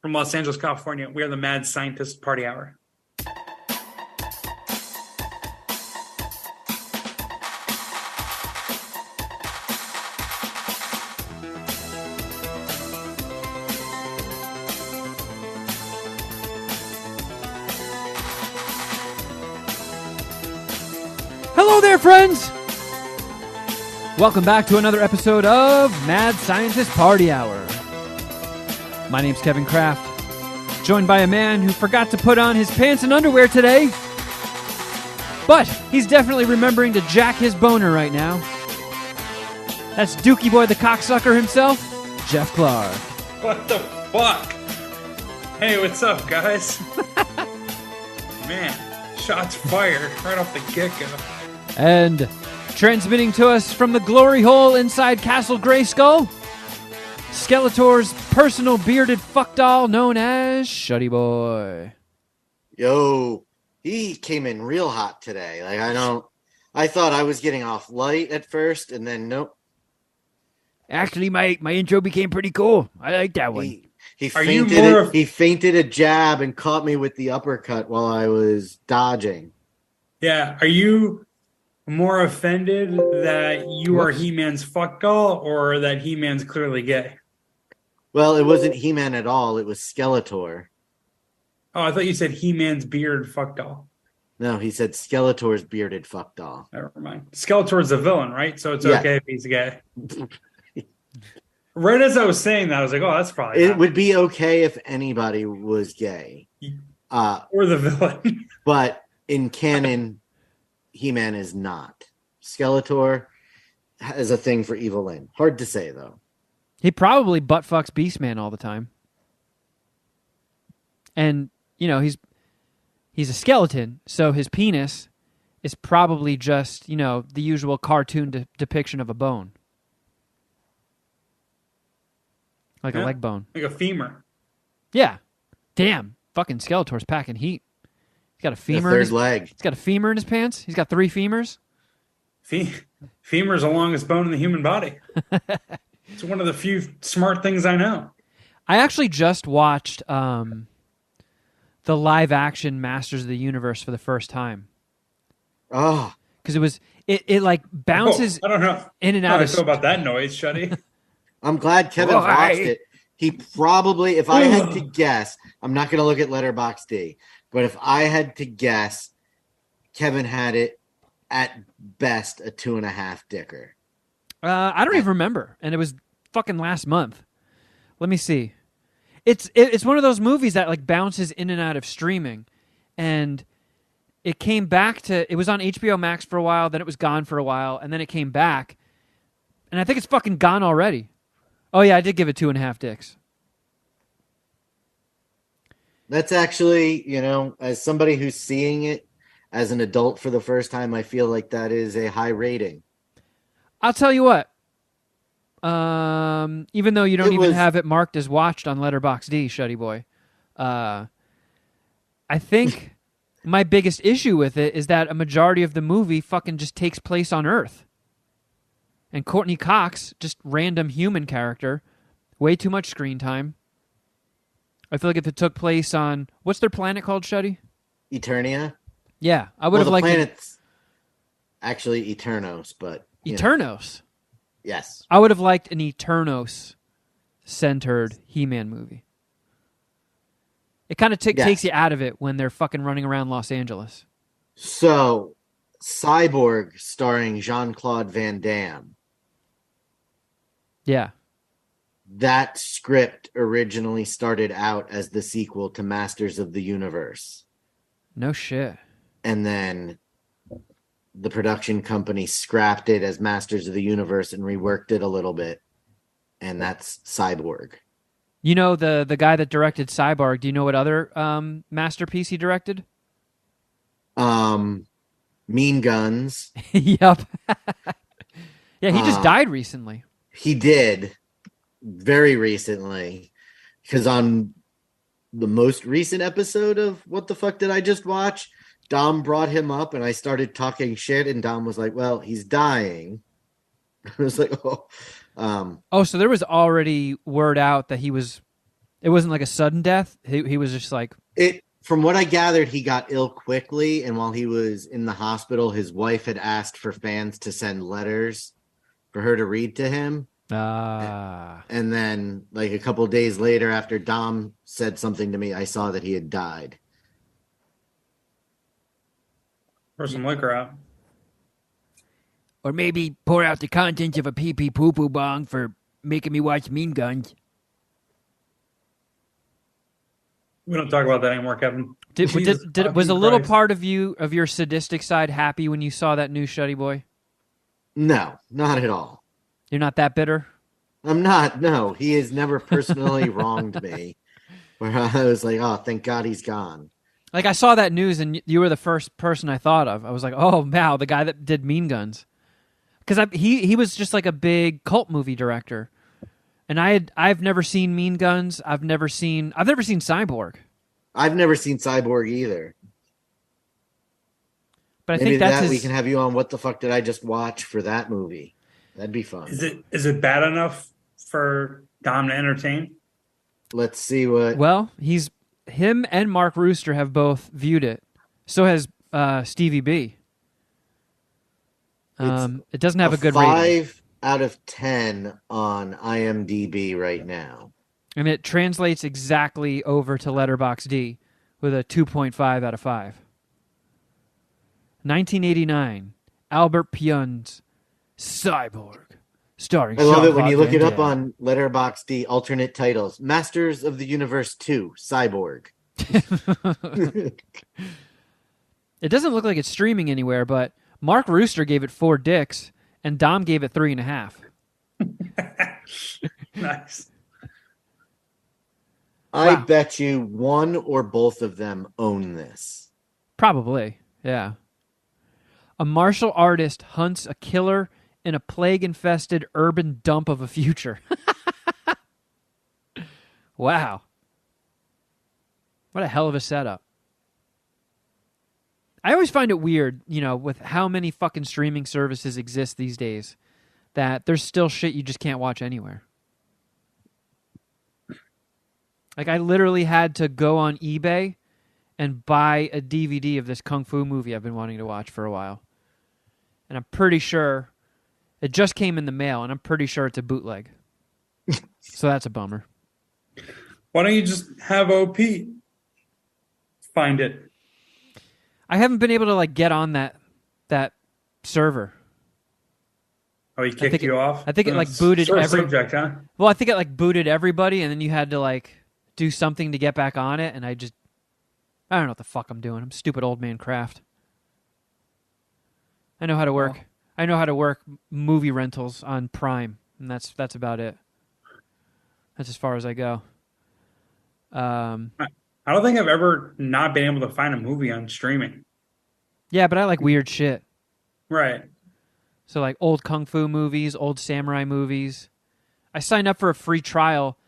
from Los Angeles, California. We are the Mad Scientist Party Hour. Hello there, friends! Welcome back to another episode of Mad Scientist Party Hour. My name's Kevin Kraft, joined by a man who forgot to put on his pants and underwear today, but he's definitely remembering to jack his boner right now. That's Dookie Boy the cocksucker himself, Jeff Clark. What the fuck? Hey, what's up, guys? Man, shots fired right off the get-go. And transmitting to us from the glory hole inside Castle Grayskull, Skeletor's personal bearded fuck doll known as Shuddy Boy. Yo, he came in real hot today. I thought I was getting off light at first, and then nope. Actually, my intro became pretty cool. I like that one. He feinted a jab and caught me with the uppercut while I was dodging. Yeah, are you more offended that you are He-Man's fuck doll or that He-Man's clearly gay? Well, it wasn't He-Man at all. It was Skeletor. Oh, I thought you said He-Man's beard fuck doll. No, he said Skeletor's bearded fuck doll. Never mind. Skeletor's the villain, right? So it's okay if he's gay. Right as I was saying that, I was like, oh, that's probably It would be okay if anybody was gay. Or the villain. But in canon, He-Man is not. Skeletor has a thing for Evil Lyn. Hard to say, though. He probably butt fucks Beastman all the time. And, you know, he's a skeleton, so his penis is probably just, you know, the usual cartoon depiction of a bone. Like a leg bone. Like a femur. Yeah. Damn. Fucking Skeletor's packing heat. He's got a femur. The third leg. He's got a femur in his pants. He's got 3 femurs. Femur's the longest bone in the human body. It's one of the few smart things I know. I actually just watched the live-action Masters of the Universe for the first time. Oh. Because it like bounces I don't know. in and How out do I of... feel about that noise, Shuddy? I'm glad Kevin watched it. He probably, if I had to guess, I'm not going to look at Letterboxd, but if I had to guess, Kevin had it at best a 2.5 dicker. I don't even remember, and it was fucking last month. Let me see. It's one of those movies that like bounces in and out of streaming, and it came back to... It was on HBO Max for a while, then it was gone for a while, and then it came back, and I think it's fucking gone already. Oh, yeah, I did give it 2.5 dicks. That's actually, you know, as somebody who's seeing it as an adult for the first time, I feel like that is a high rating. I'll tell you what. Even though you don't even have it marked as watched on Letterboxd, Shuddy Boy, I think my biggest issue with it is that a majority of the movie fucking just takes place on Earth. And Courtney Cox, just random human character, way too much screen time. I feel like if it took place on... What's their planet called, Shuddy? Eternia? Yeah, I would have liked... The planet's actually Eternos, but... Eternos? Yes. I would have liked an Eternos-centered He-Man movie. It kind of takes you out of it when they're fucking running around Los Angeles. So, Cyborg starring Jean-Claude Van Damme. Yeah. That script originally started out as the sequel to Masters of the Universe. No shit. And then the production company scrapped it as Masters of the Universe and reworked it a little bit. And that's Cyborg. You know the guy that directed Cyborg, do you know what other masterpiece he directed? Mean Guns. Yep. Yeah, he just died recently. He did. Very recently. Because on the most recent episode of What the Fuck Did I Just Watch, Dom brought him up and I started talking shit and Dom was like, well, he's dying. I was like, oh. So there was already word out that he was It wasn't like a sudden death. He was just like It. From what I gathered, he got ill quickly, and while he was in the hospital, his wife had asked for fans to send letters for her to read to him. And then, like a couple of days later, after Dom said something to me, I saw that he had died. Pour some liquor out. Or maybe pour out the contents of a pee-pee poo-poo bong for making me watch Mean Guns. We don't talk about that anymore, Kevin. Was a little part of your sadistic side happy when you saw that new Shuddy Boy? No, not at all. You're not that bitter? I'm not. No, he has never personally wronged me. Where I was like, oh, thank God he's gone. Like, I saw that news, and you were the first person I thought of. I was like, oh, wow, the guy that did Mean Guns. Because he was just like a big cult movie director. And I've never seen Mean Guns. I've never seen Cyborg. I've never seen Cyborg either. But Maybe think that's we can have you on What the Fuck Did I Just Watch for that movie. That'd be fun. Is it bad enough for Dom to entertain? Let's see what. Well, him and Mark Rooster have both viewed it. So has Stevie B. It doesn't have a good rating. 5 out of 10 on IMDb right now. And it translates exactly over to Letterboxd with a 2.5 out of 5. 1989, Albert Pyun's Cyborg, starring I love it when Jean-Claude you look Van it up Damme. on Letterboxd, alternate titles. Masters of the Universe 2, Cyborg. It doesn't look like it's streaming anywhere, but Mark Rooster gave it 4 dicks, and Dom gave it 3.5. Nice. I Wow. bet you one or both of them own this. Probably, yeah. A martial artist hunts a killer in a plague-infested urban dump of a future. Wow. What a hell of a setup. I always find it weird, with how many fucking streaming services exist these days, that there's still shit you just can't watch anywhere. Like, I literally had to go on eBay and buy a DVD of this Kung Fu movie I've been wanting to watch for a while. And I'm pretty sure it just came in the mail, and I'm pretty sure it's a bootleg. So that's a bummer. Why don't you just have OP find it? I haven't been able to get on that server. Oh, he kicked you off? I think it booted sore every subject, huh? Well, I think it booted everybody, and then you had to do something to get back on it, and I don't know what the fuck I'm doing. I'm stupid old man Kraft. I know how to work. Oh. I know how to work movie rentals on Prime, and that's about it. That's as far as I go. I don't think I've ever not been able to find a movie on streaming. Yeah, but I like weird shit. Right. So old kung fu movies, old samurai movies. I signed up for a free trial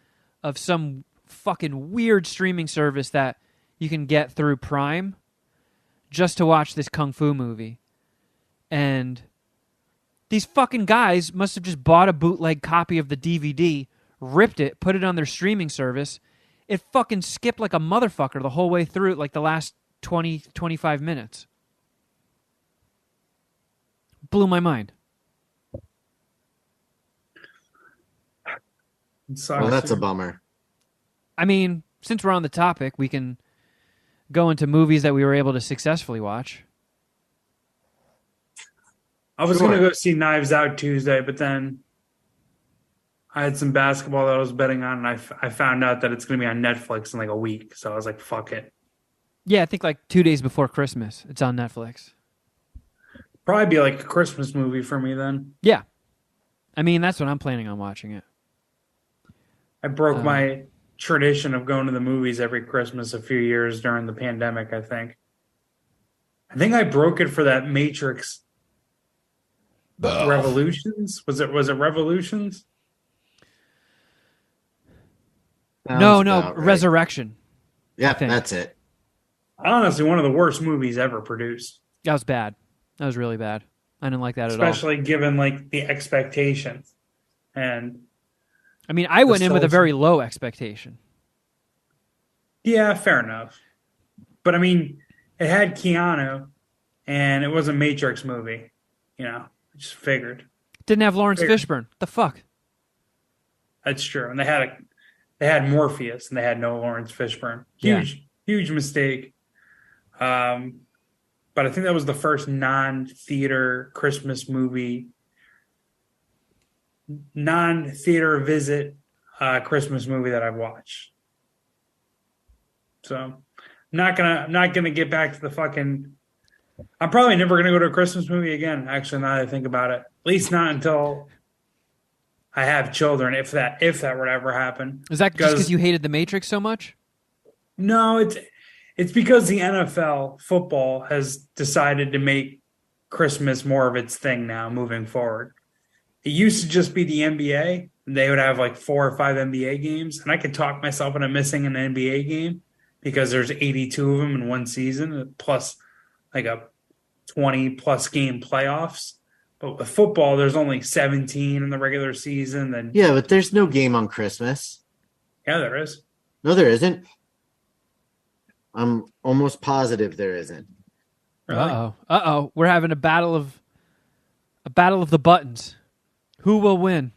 of some fucking weird streaming service that you can get through Prime just to watch this kung fu movie. And these fucking guys must have just bought a bootleg copy of the DVD, ripped it, put it on their streaming service. It fucking skipped like a motherfucker the whole way through, the last 20, 25 minutes. Blew my mind. Well, that's a bummer. I mean, since we're on the topic, we can go into movies that we were able to successfully watch. I was Sure. going to go see Knives Out Tuesday, but then I had some basketball that I was betting on, and I found out that it's going to be on Netflix in a week. So I was like, fuck it. Yeah, I think 2 days before Christmas, it's on Netflix. Probably be a Christmas movie for me then. Yeah. I mean, that's when I'm planning on watching it. I broke my tradition of going to the movies every Christmas a few years during the pandemic, I think. I think I broke it for that Matrix Revolutions. Was it Revolutions? No, Sounds about right. Resurrection. Yeah, think. that's it. Honestly, one of the worst movies ever produced. That was bad. That was really bad. I didn't like that at all. Especially given the expectations. And I mean, I went in with a very low expectation. Yeah, fair enough. But I mean, it had Keanu, and it was a Matrix movie. I just figured. Didn't have Lawrence Fishburne. The fuck? That's true. And they had Morpheus, and they had no Lawrence Fishburne. Yeah. Huge mistake. But I think that was the first non-theater Christmas movie, non-theater visit Christmas movie that I've watched. So I'm not gonna get back to the fucking. I'm probably never gonna go to a Christmas movie again. Actually, now that I think about it, at least not until I have children. If that were to ever happen. Is that just because you hated The Matrix so much? No, it's because the NFL football has decided to make Christmas more of its thing now, moving forward. It used to just be the NBA. They would have like 4 or 5 NBA games, and I could talk myself into missing an NBA game because there's 82 of them in one season, plus like a 20-plus game playoffs. But with football, there's only 17 in the regular season. Then Yeah, but there's no game on Christmas. yeah, there is. No, there isn't. I'm almost positive there isn't. Really? Uh-oh. We're having a battle of the buttons. Who will win?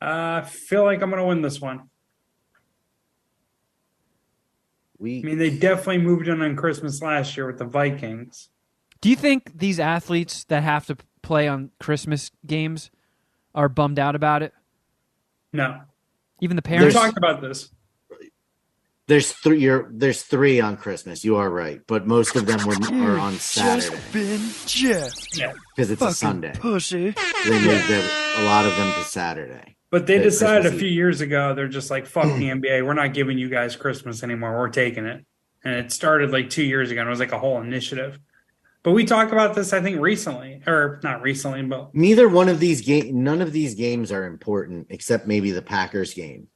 I feel like I'm going to win this one. I mean, they definitely moved in on Christmas last year with the Vikings. Do you think these athletes that have to play on Christmas games are bummed out about it? No. Even the We parents? talked about this. There's 3. There's 3 on Christmas. You are right, but most of them are on Saturday Yeah. because it's a Sunday. Pussy. They moved a lot of them to Saturday. But they The decided Christmas a few Eve. years ago, they're just like, fuck the NBA. We're not giving you guys Christmas anymore. We're taking it. And it started like 2 years ago, and it was like a whole initiative. But we talked about this, I think, recently. Or not recently, but None of these games are important except maybe the Packers game.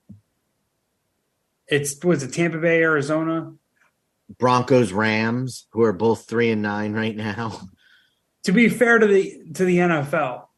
was it Tampa Bay, Arizona? Broncos, Rams, who are both 3-9 right now. To be fair to the NFL,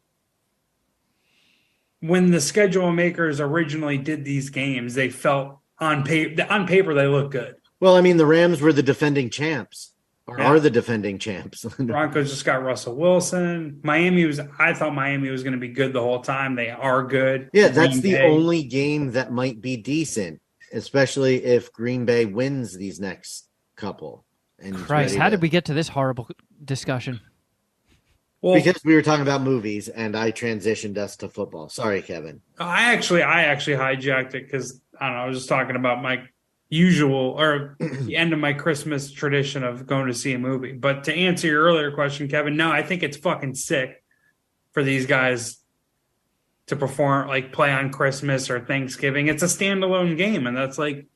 when the schedule makers originally did these games, they felt on paper they looked good. Well, I mean, the Rams were the defending champs, or Yeah. are the defending champs. Broncos just got Russell Wilson. I thought Miami was going to be good the whole time. They are good. Yeah, that's Green the Bay. only game that might be decent, especially if Green Bay wins these next couple. And Christ, how did we get to this horrible discussion? Well, Because we were talking about movies, and I transitioned us to football. Sorry, Kevin. I actually hijacked it because I don't know. I was just talking about my usual or the end of my Christmas tradition of going to see a movie. But to answer your earlier question, Kevin, no, I think it's fucking sick for these guys to perform, like play on Christmas or Thanksgiving. It's a standalone game, and that's like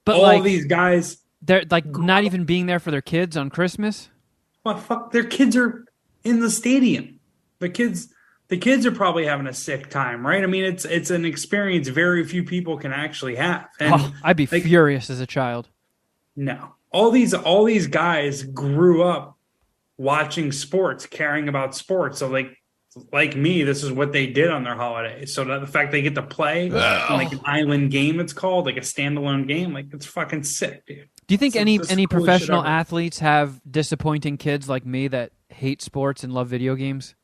But all like these guys. they're like not even being there for their kids on Christmas. Well, fuck, their kids are in the stadium. The kids are probably having a sick time, right? I mean, it's an experience very few people can actually have. And Oh, I'd be furious as a child. no, all these guys grew up watching sports, caring about sports. So like me, this is what they did on their holidays. So the fact they get to play like an island game, it's called like a standalone game, like it's fucking sick, dude. Do you think It's any the coolest professional shit ever. athletes have disappointing kids like me that hate sports and love video games?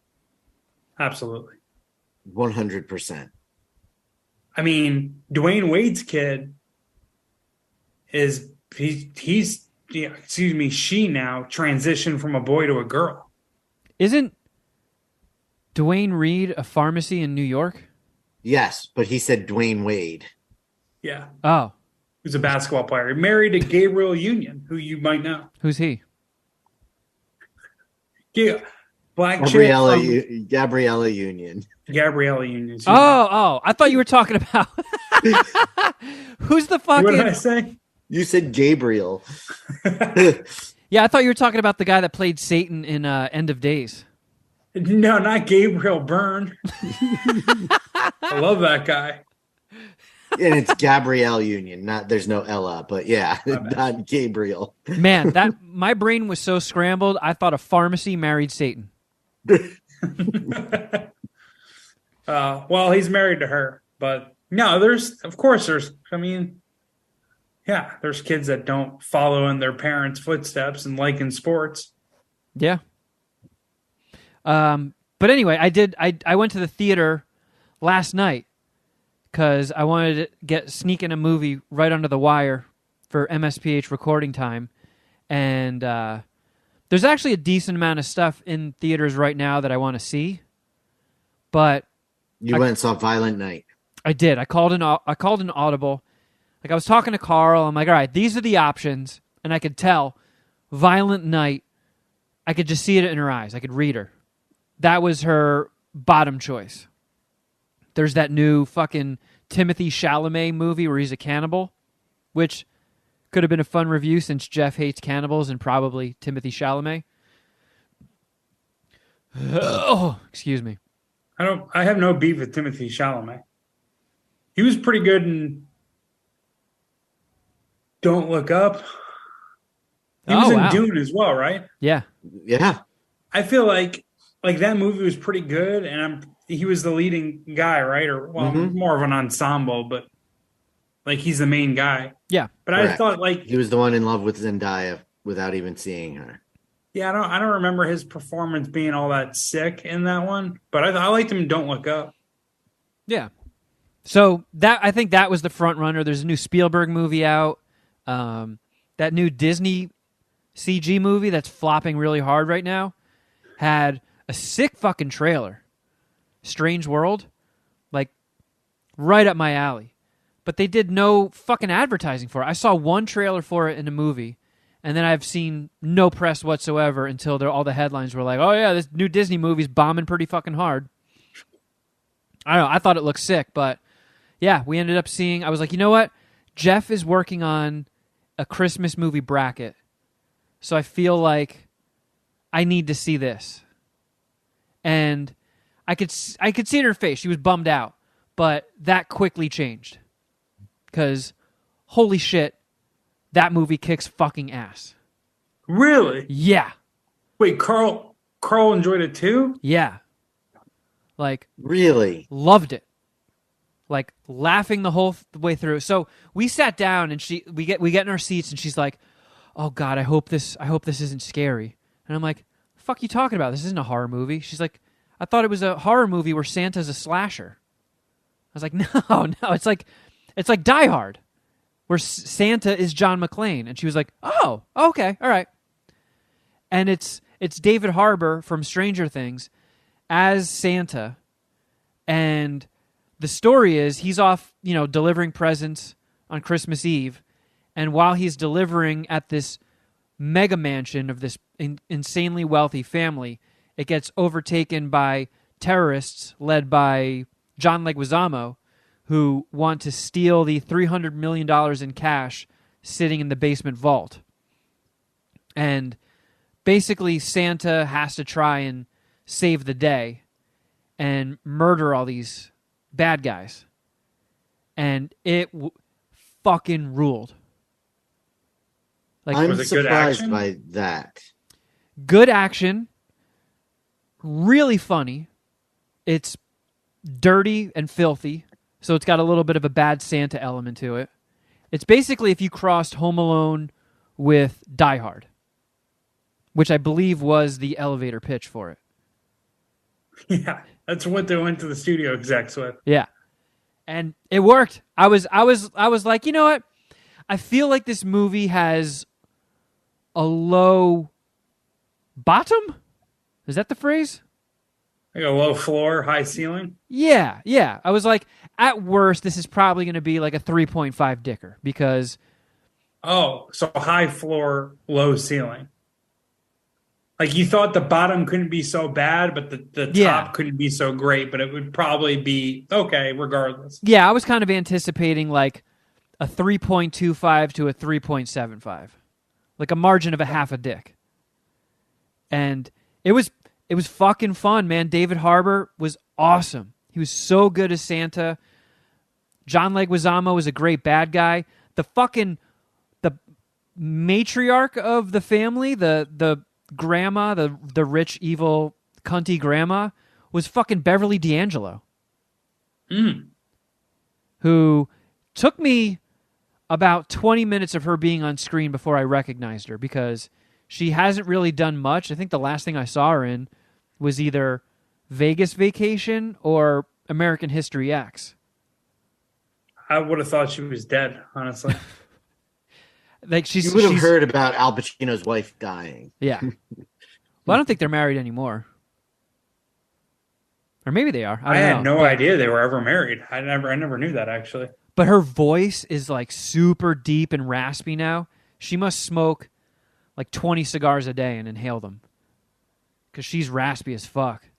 Absolutely. 100%. I mean, Dwayne Wade's kid she now transitioned from a boy to a girl. Isn't Dwayne Reed a pharmacy in New York? Yes, but he said Dwayne Wade. Yeah. Oh, Who's a basketball player. Married to Gabriel Union, who you might know. who's he? Yeah. Black Gabriella chick Union. from Gabriella Union. Oh, I thought you were talking about who's the What did I fucking? say? You said Gabriel. Yeah, I thought you were talking about the guy that played Satan in End of Days. No, not Gabriel Byrne. I love that guy. And it's Gabrielle Union. There's no Ella, but yeah, not Gabriel. Man, my brain was so scrambled. I thought a pharmacy married Satan. Well, he's married to her, but no, there's. I mean, Yeah, there's kids that don't follow in their parents' footsteps and like in sports. Yeah. But anyway, I went to the theater last night because I wanted to sneak in a movie right under the wire for MSPH recording time. And there's actually a decent amount of stuff in theaters right now that I want to see. But You went and saw Violent Night. I did. I called an audible. Like I was talking to Carl. I'm like, all right, these are the options. And I could tell Violent Night, I could just see it in her eyes. I could read her. That was her bottom choice. There's that new fucking Timothy Chalamet movie where he's a cannibal, which could have been a fun review since Jeff hates cannibals and probably Timothy Chalamet. Oh, excuse me. I have no beef with Timothy Chalamet. He was pretty good in Don't Look Up. He was in Dune as well, right? Yeah. Yeah. I feel like that movie was pretty good, and he was the leading guy, right? Or more of an ensemble, but like he's the main guy. Yeah. But Correct. I thought like he was the one in love with Zendaya without even seeing her. Yeah, I don't remember his performance being all that sick in that one, but I liked him in Don't Look Up. Yeah. So I think that was the front runner. There's a new Spielberg movie out. That new Disney CG movie that's flopping really hard right now had a sick fucking trailer. Strange World, like right up my alley. But they did no fucking advertising for it. I saw one trailer for it in a movie, and then I've seen no press whatsoever until all the headlines were like, oh yeah, this new Disney movie's bombing pretty fucking hard. I don't know. I thought it looked sick, but yeah, we ended up seeing, I was like, you know what? Jeff is working on a Christmas movie bracket, so I feel like I need to see this. And I could see it in her face. She was bummed out, but that quickly changed. Because, holy shit, that movie kicks fucking ass. Really? Yeah. Wait, Carl enjoyed it too? Yeah. Like, really? Loved it. Like, laughing the whole way through. So we sat down and we get in our seats and she's like, oh God, I hope this isn't scary. And I'm like, the fuck you talking about? This isn't a horror movie. She's like, I thought it was a horror movie where Santa's a slasher. I was like, no, it's like Die Hard, where Santa is John McClane. And she was like, oh, okay, all right. And it's David Harbour from Stranger Things as Santa. And the story is he's off, delivering presents on Christmas Eve. And while he's delivering at this mega mansion of this insanely wealthy family, it gets overtaken by terrorists led by John Leguizamo, who want to steal the $300 million in cash sitting in the basement vault. And basically Santa has to try and save the day and murder all these bad guys. And it fucking ruled. Like, I'm was it good surprised action? by that. Good action, really funny. It's dirty and filthy, so it's got a little bit of a bad Santa element to it. It's basically if you crossed Home Alone with Die Hard, which I believe was the elevator pitch for it. Yeah, that's what they went to the studio execs with. Yeah, and it worked. I was like, you know what? I feel like this movie has a low bottom. Is that the phrase? Like a low floor, high ceiling? Yeah. I was like, at worst, this is probably going to be like a 3.5 dicker because... Oh, so high floor, low ceiling. Like you thought the bottom couldn't be so bad, but the top couldn't be so great, but it would probably be okay regardless. Yeah, I was kind of anticipating like a 3.25 to a 3.75. Like a margin of a half a dick. And it was fucking fun, man. David Harbour was awesome. He was so good as Santa. John Leguizamo was a great bad guy. The matriarch of the family, the grandma, the rich, evil, cunty grandma, was fucking Beverly D'Angelo. Who took me about 20 minutes of her being on screen before I recognized her because she hasn't really done much. I think the last thing I saw her in was either Vegas Vacation or American History X. I would have thought she was dead, honestly. Like You would have heard about Al Pacino's wife dying. Yeah. Well, I don't think they're married anymore. Or maybe they are. I had no idea they were ever married. I never knew that, actually. But her voice is like super deep and raspy now. She must smoke like 20 cigars a day and inhale them. Because she's raspy as fuck.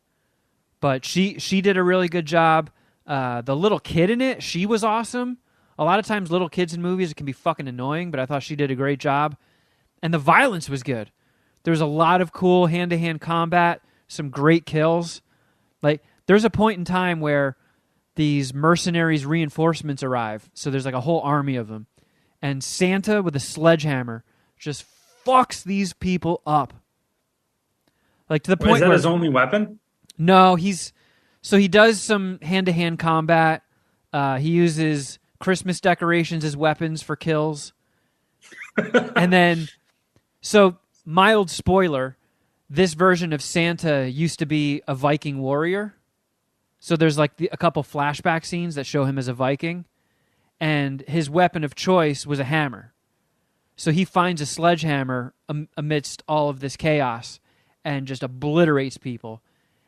But she did a really good job. The little kid in it, she was awesome. A lot of times little kids in movies, it can be fucking annoying, but I thought she did a great job. And the violence was good. There was a lot of cool hand-to-hand combat, some great kills. Like, there's a point in time where these mercenaries reinforcements arrive. So there's like a whole army of them. And Santa with a sledgehammer just fucks these people up. Like to the point is that where his only weapon? No, he does some hand-to-hand combat. He uses Christmas decorations as weapons for kills. And then, so mild spoiler, this version of Santa used to be a Viking warrior. So there's like a couple flashback scenes that show him as a Viking. And his weapon of choice was a hammer. So he finds a sledgehammer amidst all of this chaos and just obliterates people.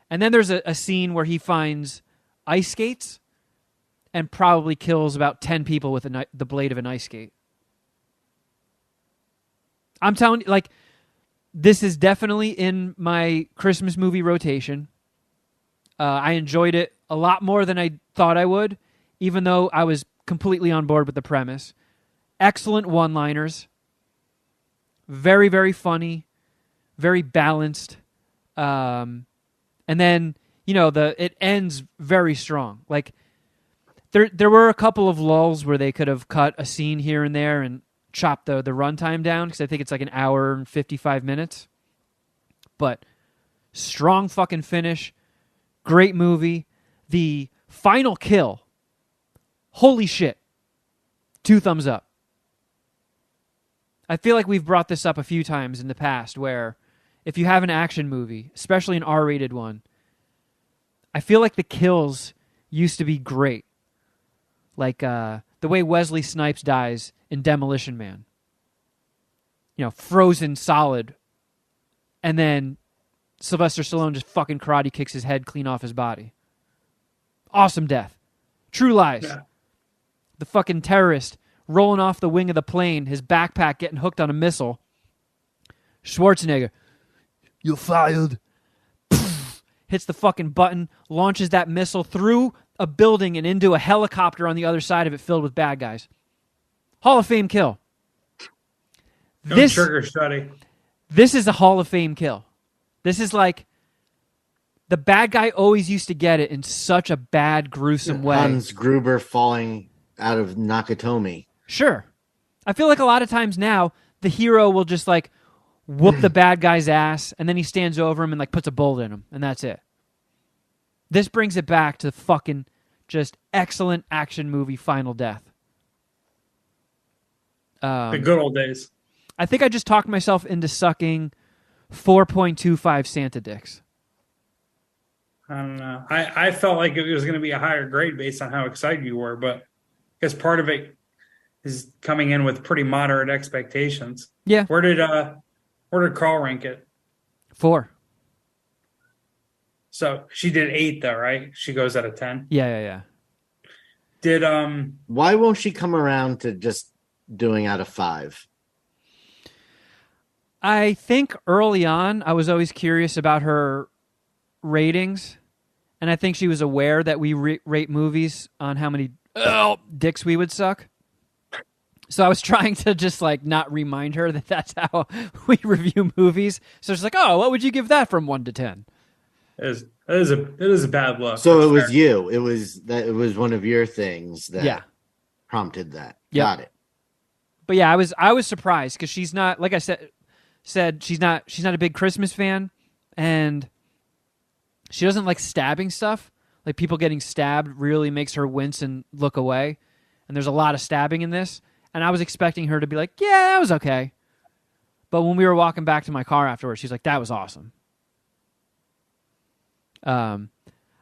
And then there's a scene where he finds ice skates and probably kills about 10 people with the blade of an ice skate. I'm telling you, like, this is definitely in my Christmas movie rotation. I enjoyed it a lot more than I thought I would, even though I was completely on board with the premise. Excellent one-liners. Very, very funny. Very balanced. And then, you know, it ends very strong. Like, there were a couple of lulls where they could have cut a scene here and there and chopped the runtime down, because I think it's like an hour and 55 minutes. But strong fucking finish. Great movie. The final kill. Holy shit. 2 thumbs up. I feel like we've brought this up a few times in the past where if you have an action movie, especially an R-rated one, I feel like the kills used to be great. Like the way Wesley Snipes dies in Demolition Man. You know, frozen solid. And then Sylvester Stallone just fucking karate kicks his head clean off his body. Awesome death. True Lies. Yeah. The fucking terrorist rolling off the wing of the plane, his backpack getting hooked on a missile. Schwarzenegger, you're fired. Hits the fucking button, launches that missile through a building and into a helicopter on the other side of it filled with bad guys. Hall of Fame kill. This trigger study. This is a Hall of Fame kill. This is like the bad guy always used to get it in such a bad, gruesome way. Hans Gruber falling out of Nakatomi. Sure. I feel like a lot of times now the hero will just like whoop the bad guy's ass and then he stands over him and like puts a bullet in him and that's it. This brings it back to fucking just excellent action movie final death. The good old days. I think I just talked myself into sucking 4.25 Santa dicks. I don't know. I felt like it was going to be a higher grade based on how excited you were, but I guess part of it is coming in with pretty moderate expectations. Yeah. Where did Carl rank it? 4. So she did 8 though, right? She goes out of 10. Yeah. Did Why won't she come around to just doing out of 5? I think early on I was always curious about her ratings, and I think she was aware that we rate movies on how many dicks we would suck. So I was trying to just like not remind her that that's how we review movies. So she's like, "Oh, what would you give that from 1 to 10?" It is a bad look. So it was you. It was one of your things that prompted that. Yep. Got it. But yeah, I was surprised because she's not, like I said she's not a big Christmas fan, and she doesn't like stabbing stuff. Like people getting stabbed really makes her wince and look away. And there's a lot of stabbing in this. And I was expecting her to be like, yeah, that was okay. But when we were walking back to my car afterwards, she's like, that was awesome. Does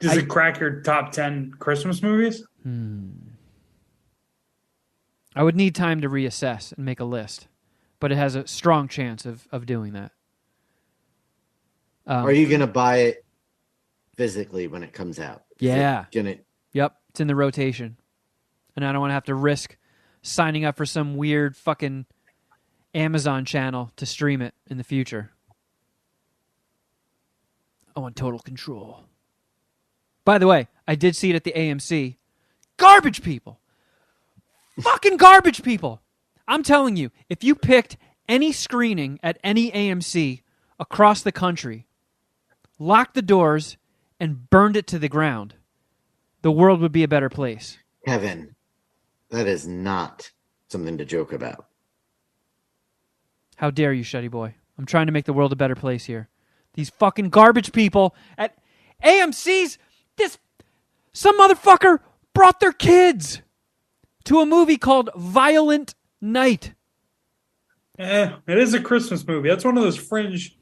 it crack your top 10 Christmas movies? I would need time to reassess and make a list, but it has a strong chance of doing that. Are you going to buy it physically when it comes out? Yeah. Yep. It's in the rotation. And I don't want to have to risk signing up for some weird fucking Amazon channel to stream it in the future. I want total control. By the way, I did see it at the AMC. Garbage people. Fucking garbage people. I'm telling you, if you picked any screening at any AMC across the country, locked the doors, and burned it to the ground, the world would be a better place. Kevin, that is not something to joke about. How dare you, Shuddy Boy? I'm trying to make the world a better place here. These fucking garbage people at AMC's, some motherfucker brought their kids to a movie called Violent Night. It is a Christmas movie. That's one of those fringe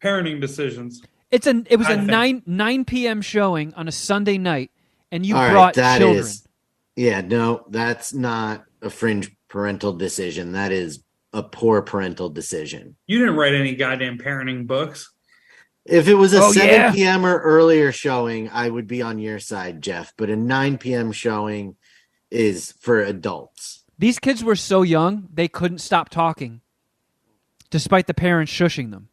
parenting decisions. It was a 9 p.m. showing on a Sunday night, and you brought children. No, that's not a fringe parental decision. That is a poor parental decision. You didn't write any goddamn parenting books. If it was a 7 p.m. or earlier showing, I would be on your side, Jeff. But a 9 p.m. showing is for adults. These kids were so young, they couldn't stop talking, despite the parents shushing them.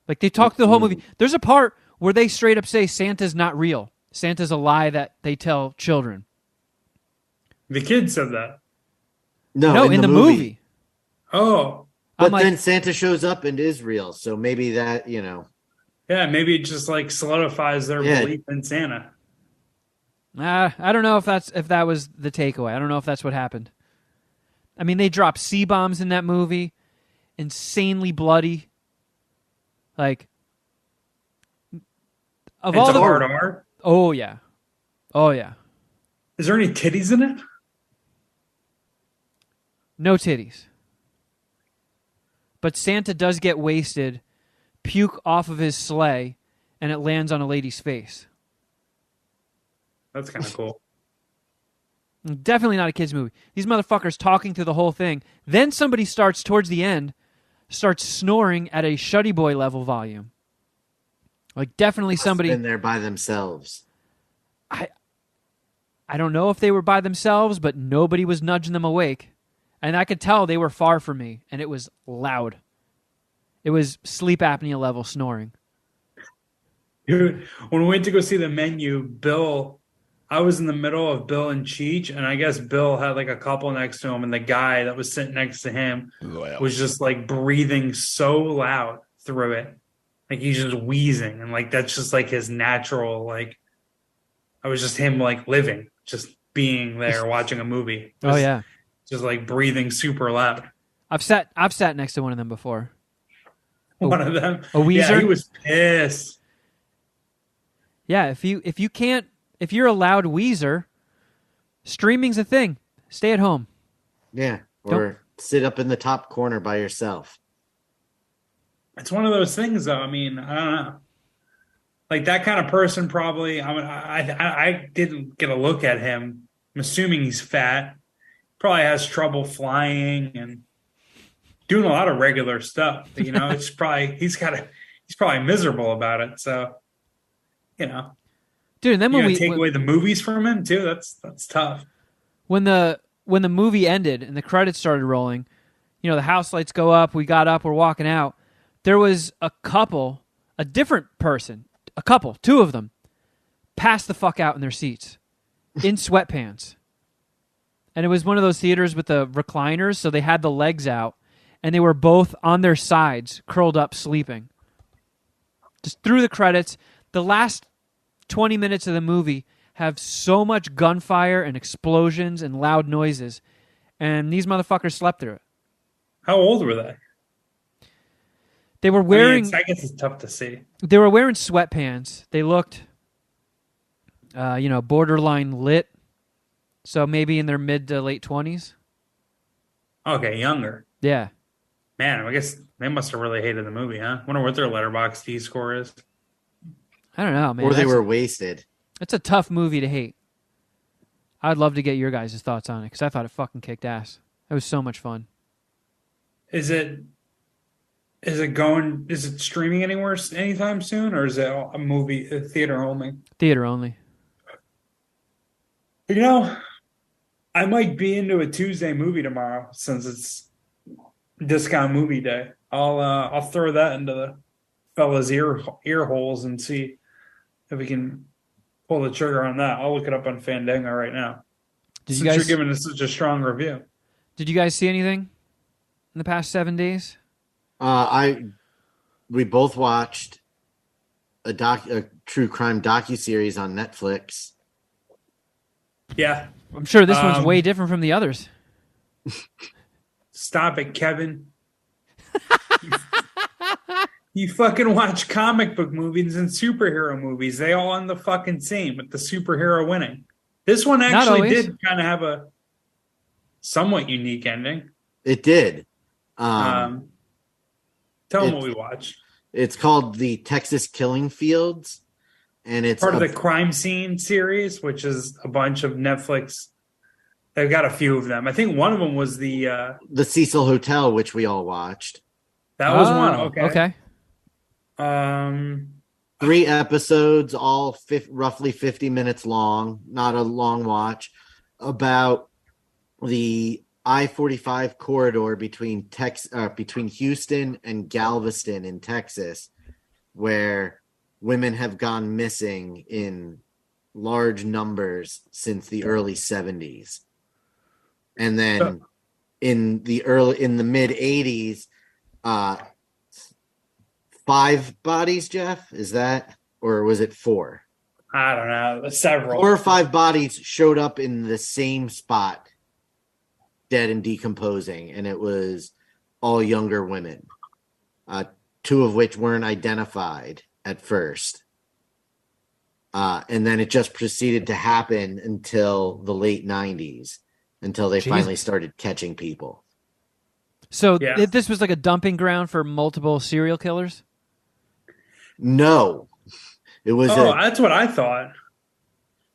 Like, they talked the whole movie. There's a part where they straight up say Santa's not real. Santa's a lie that they tell children. The kid said that. No, in the movie. Oh. But then Santa shows up and is real, so maybe that, Yeah, maybe it just like solidifies their belief in Santa. I don't know if that was the takeaway. I don't know if that's what happened. I mean, they dropped C-bombs in that movie. Insanely bloody. Like, of all the hard R? Oh yeah. Is there any titties in it? No titties. But Santa does get wasted, puke off of his sleigh, and it lands on a lady's face. That's kind of cool. Definitely not a kid's movie. These motherfuckers talking through the whole thing. Then somebody starts, towards the end, snoring at a Shuddy Boy level volume. Like, definitely somebody been there by themselves. I don't know if they were by themselves, but nobody was nudging them awake. And I could tell they were far from me, and it was loud. It was sleep apnea level snoring. Dude, when we went to go see The Menu, I was in the middle of Bill and Cheech, and I guess Bill had like a couple next to him, and the guy that was sitting next to him was just like breathing so loud through it. Like, he's just wheezing, and like that's just like his natural, like, I was just him like living, just being there watching a movie. Oh yeah. Just like breathing super loud. I've sat next to one of them before. One of them? A Weezer? Yeah, he was pissed. Yeah, if you're a loud Weezer, streaming's a thing. Stay at home. Yeah, or sit up in the top corner by yourself. It's one of those things, though. I mean, I don't know. Like, that kind of person probably. I didn't get a look at him. I'm assuming he's fat. Probably has trouble flying and doing a lot of regular stuff. It's probably he's probably miserable about it. So, dude. And then when we take away the movies from him too, that's tough. When the movie ended and the credits started rolling, the house lights go up. We got up. We're walking out. There was a couple, two of them, passed the fuck out in their seats in sweatpants. And it was one of those theaters with the recliners, so they had the legs out, and they were both on their sides, curled up, sleeping. Just through the credits, the last 20 minutes of the movie have so much gunfire and explosions and loud noises, and these motherfuckers slept through it. How old were they? They were wearing... I guess it's tough to see. They were wearing sweatpants. They looked, borderline lit. So maybe in their mid to late 20s. Okay, younger. Yeah. Man, I guess they must have really hated the movie, huh? Wonder what their Letterboxd score is. I don't know, man. Or they were wasted. It's a tough movie to hate. I'd love to get your guys' thoughts on it because I thought it fucking kicked ass. It was so much fun. Is it streaming anywhere anytime soon, or is it a theater only? Theater only. You know, I might be into a Tuesday movie tomorrow since it's discount movie day. I'll throw that into the fellas' ear holes and see if we can pull the trigger on that. I'll look it up on Fandango right now. Since you're giving us such a strong review. Did you guys see anything in the past 7 days? We both watched a true crime docuseries on Netflix. Yeah. I'm sure this one's way different from the others. Stop it, Kevin. You fucking watch comic book movies and superhero movies. They all end the fucking same with the superhero winning. This one actually did kind of have a somewhat unique ending. It did. Tell them what we watched. It's called The Texas Killing Fields, and it's part of the Crime Scene series, which is a bunch of Netflix. They've got a few of them. I think one of them was the Cecil Hotel, which we all watched. That was one. Okay. 3 episodes, all roughly 50 minutes long. Not a long watch. About the I-45 corridor between Houston and Galveston in Texas, where women have gone missing in large numbers since the early 70s. And then in the mid 80s, 5 bodies, Jeff, is that, or was it 4? I don't know. Several. 4 or 5 bodies showed up in the same spot, dead and decomposing, and it was all younger women, 2 of which weren't identified at first. And then it just proceeded to happen until the late 90s, until they finally started catching people. So this was like a dumping ground for multiple serial killers? No. It was that's what I thought.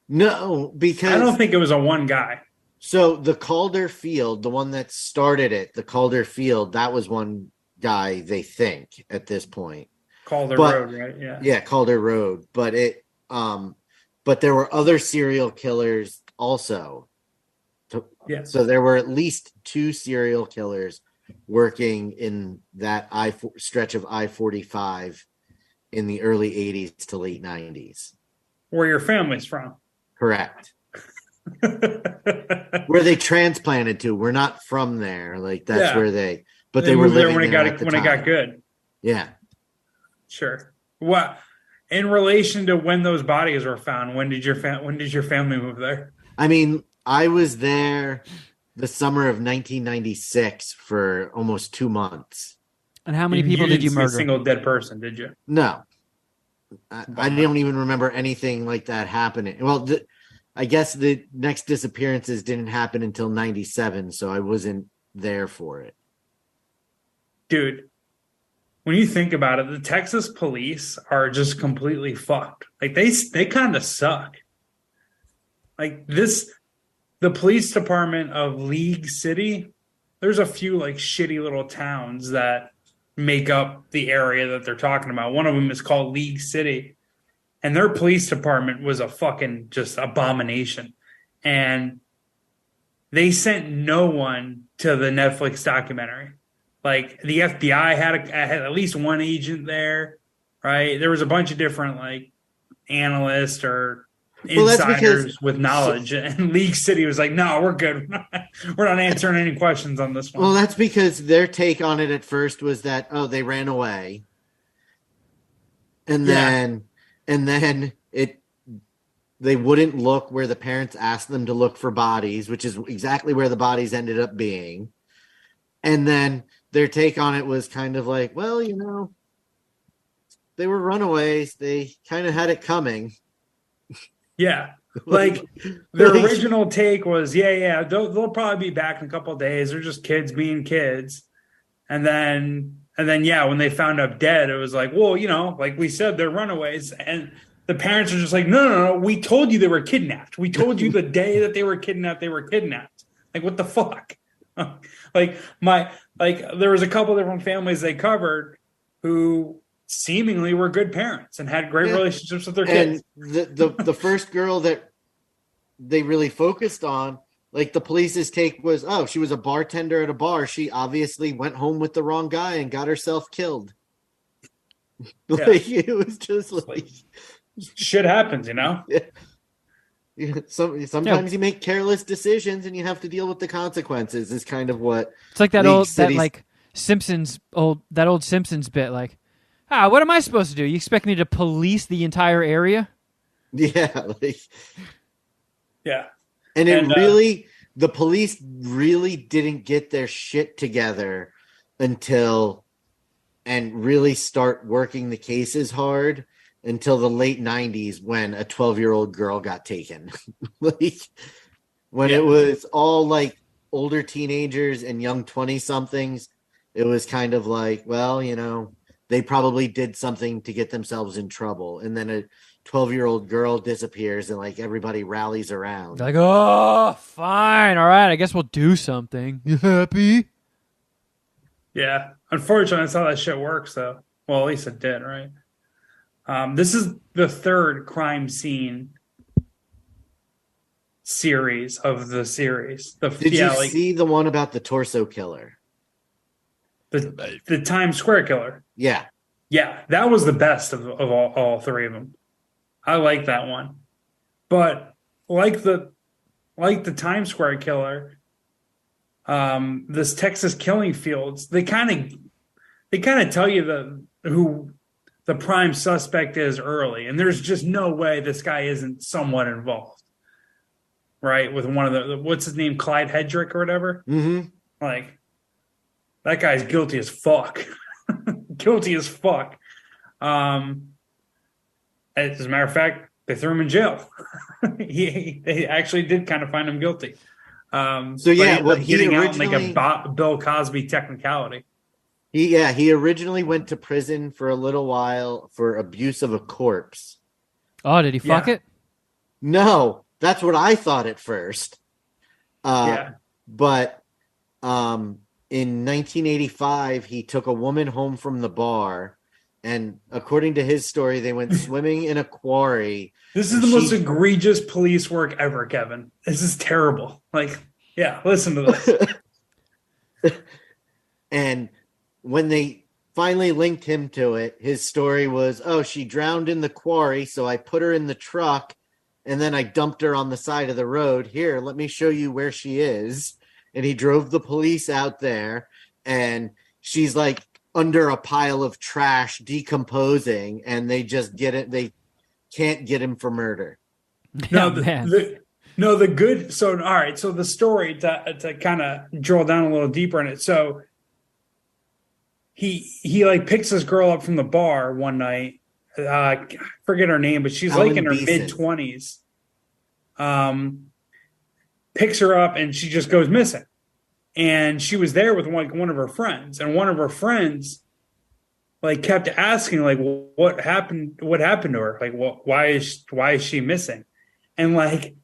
No, because I don't think it was a one guy. So the Calder Field, the one that started it, the Calder Field, that was one guy, they think, at this point. Calder Road, right? Yeah. Yeah, Calder Road. But but there were other serial killers also. Yeah. So there were at least 2 serial killers working in that stretch of I-45 in the early 80s to late 90s. Where your family's from. Correct. Where they transplanted to. We're not from there. Like that's where they were living there when it got good. Yeah. Sure. What in relation to when those bodies were found, when did your family move there? I mean, I was there the summer of 1996 for almost 2 months. And how many people did you murder? A single dead person, did you? No. I don't even remember anything like that happening. Well, I guess the next disappearances didn't happen until 97, so I wasn't there for it. Dude, when you think about it, the Texas police are just completely fucked. Like they kind of suck. Like the police department of League City, there's a few like shitty little towns that make up the area that they're talking about. One of them is called League City, and their police department was a fucking just abomination. And they sent no one to the Netflix documentary. Like the FBI had at least one agent there, right? There was a bunch of different like analysts or insiders with knowledge, and League City was like, no, we're good. We're not answering any questions on this one. Well, that's because their take on it at first was that, they ran away. And then they wouldn't look where the parents asked them to look for bodies, which is exactly where the bodies ended up being. And then their take on it was kind of like, well, they were runaways. They kind of had it coming. Yeah. Like their original take was, yeah, they'll probably be back in a couple of days. They're just kids being kids. And then, yeah, when they found out dead, it was like, well, like we said, they're runaways. And the parents are just like, no. We told you they were kidnapped. We told you the day that they were kidnapped, they were kidnapped. Like, what the fuck? There was a couple different families they covered who seemingly were good parents and had great relationships with their kids. And the first girl that they really focused on, like the police's take was, oh, she was a bartender at a bar. She obviously went home with the wrong guy and got herself killed. It was just like shit happens, Yeah. Sometimes you make careless decisions and you have to deal with the consequences. Is kind of what it's like that old Simpsons bit. Like, what am I supposed to do? You expect me to police the entire area? Yeah, yeah. And the police really didn't get their shit together and really start working the cases hard until the late 90s when a 12-year-old girl got taken. It was all like older teenagers and young 20-somethings, it was kind of like, well, they probably did something to get themselves in trouble. And then a 12-year-old girl disappears and like everybody rallies around. They're like, oh, fine. All right. I guess we'll do something. You happy? Yeah. Unfortunately, that's how that shit works, though. Well, at least it did, right? This is the third crime scene series of the series. Did you see the one about the torso killer? The Times Square killer. Yeah. Yeah, that was the best of all three of them. I like that one. But like the Times Square killer, this Texas Killing Fields, they kind of tell you who the prime suspect is early, and there's just no way this guy isn't somewhat involved, right? With one of the what's his name, Clyde Hedrick or whatever. Mm-hmm. Like that guy's guilty as fuck. Guilty as fuck. As a matter of fact, they threw him in jail. They actually did kind of find him guilty. Getting out like a Bill Cosby technicality. He originally went to prison for a little while for abuse of a corpse. Oh, did he fuck it? No, that's what I thought at first. But in 1985, he took a woman home from the bar, and according to his story, they went swimming in a quarry. This is the most egregious police work ever, Kevin. This is terrible. Listen to this. And when they finally linked him to it, his story was, oh, she drowned in the quarry, so I put her in the truck, and then I dumped her on the side of the road. Here, let me show you where she is. And he drove the police out there, and she's like under a pile of trash decomposing, and they just get it. They can't get him for murder. No, the good. So, all right. So the story to kind of drill down a little deeper in it. So he like picks this girl up from the bar one night. I forget her name, but she's like in her mid-20s. Picks her up and she just goes missing. And she was there with one of her friends, and one of her friends like kept asking like, what happened to her? Like, why is she missing? And like,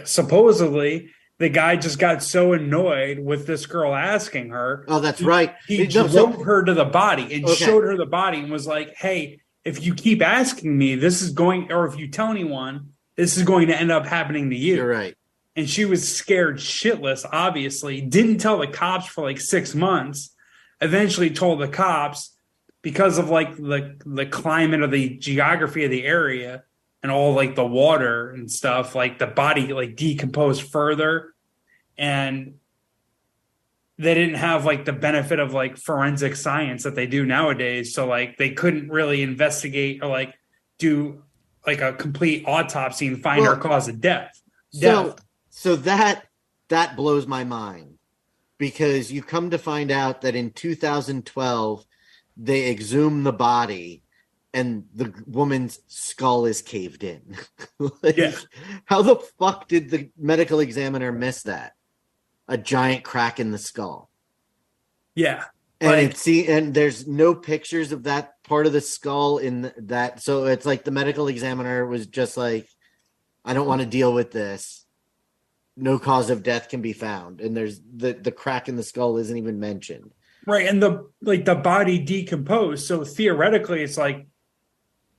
supposedly the guy just got so annoyed with this girl asking her. Oh, that's right. He drove her to the body and showed her the body and was like, hey, if you keep asking me, or if you tell anyone, this is going to end up happening to you. You're right. And she was scared shitless, obviously. Didn't tell the cops for like 6 months. Eventually told the cops because of like the climate of the geography of the area and all like the water and stuff, like the body like decomposed further. And they didn't have like the benefit of like forensic science that they do nowadays. So like they couldn't really investigate or like do like a complete autopsy and find her cause of death. So that blows my mind, because you come to find out that in 2012 they exhumed the body and the woman's skull is caved in. Like, Yeah. how the fuck did the medical examiner miss that? A giant crack in the skull. Yeah. And and there's no pictures of that part of the skull in that. So it's like the medical examiner was just like, I don't want to deal with this. No cause of death can be found. And there's the crack in the skull isn't even mentioned. Right. And the body decomposed. So theoretically, it's like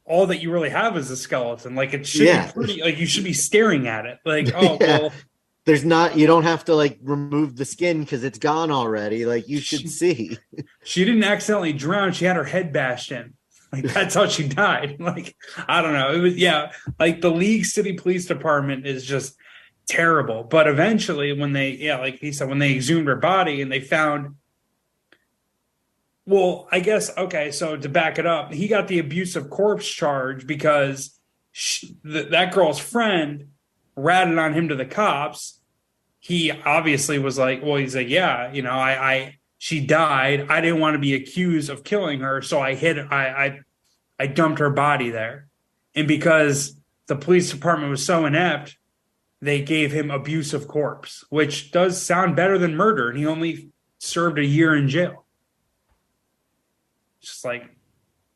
all that you really have is a skeleton. Like it should be pretty, like you should be staring at it. Like, oh, well. There's not, you don't have to like remove the skin because it's gone already. Like you should see. She didn't accidentally drown. She had her head bashed in. Like that's how she died. Like, I don't know. It was, like the League City Police Department is just terrible. But eventually when they, like he said, when they exhumed her body and they found, well, I guess, okay, so to back it up, he got the abusive corpse charge because that girl's friend ratted on him to the cops. He obviously was like, well, he's like, yeah, she died. I didn't want to be accused of killing her, so I dumped her body there. And because the police department was so inept, they gave him abusive corpse, which does sound better than murder. And he only served a year in jail. Just like,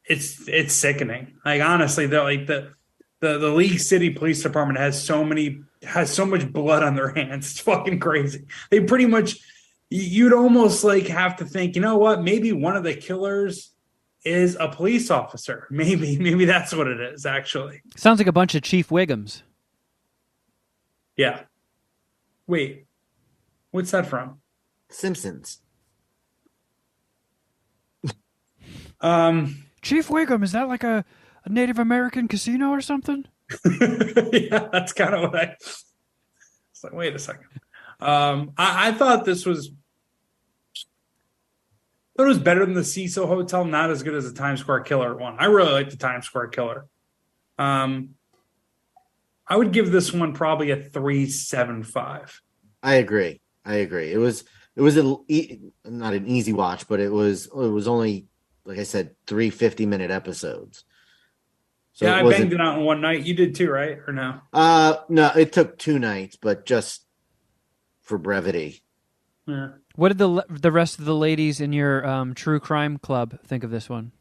it's sickening. Like, honestly, they're like the League City Police Department has so much blood on their hands. It's fucking crazy. They pretty much, you'd almost like have to think, you know what? Maybe one of the killers is a police officer. Maybe that's what it is, actually. Sounds like a bunch of Chief Wiggums. Yeah. Wait, what's that from? Simpsons. Chief Wiggum, is that like a Native American casino or something? Yeah, that's kind of what it's like, wait a second. I thought it was better than the Cecil Hotel, not as good as the Times Square Killer one. I really like the Times Square Killer. I would give this one probably a 3.75. I agree. It was not an easy watch, but it was only, like I said, 3 50-minute episodes. So yeah, I banged it out in one night. You did too, right? Or no? No, it took 2 nights, but just for brevity. Yeah. What did the rest of the ladies in your true crime club think of this one?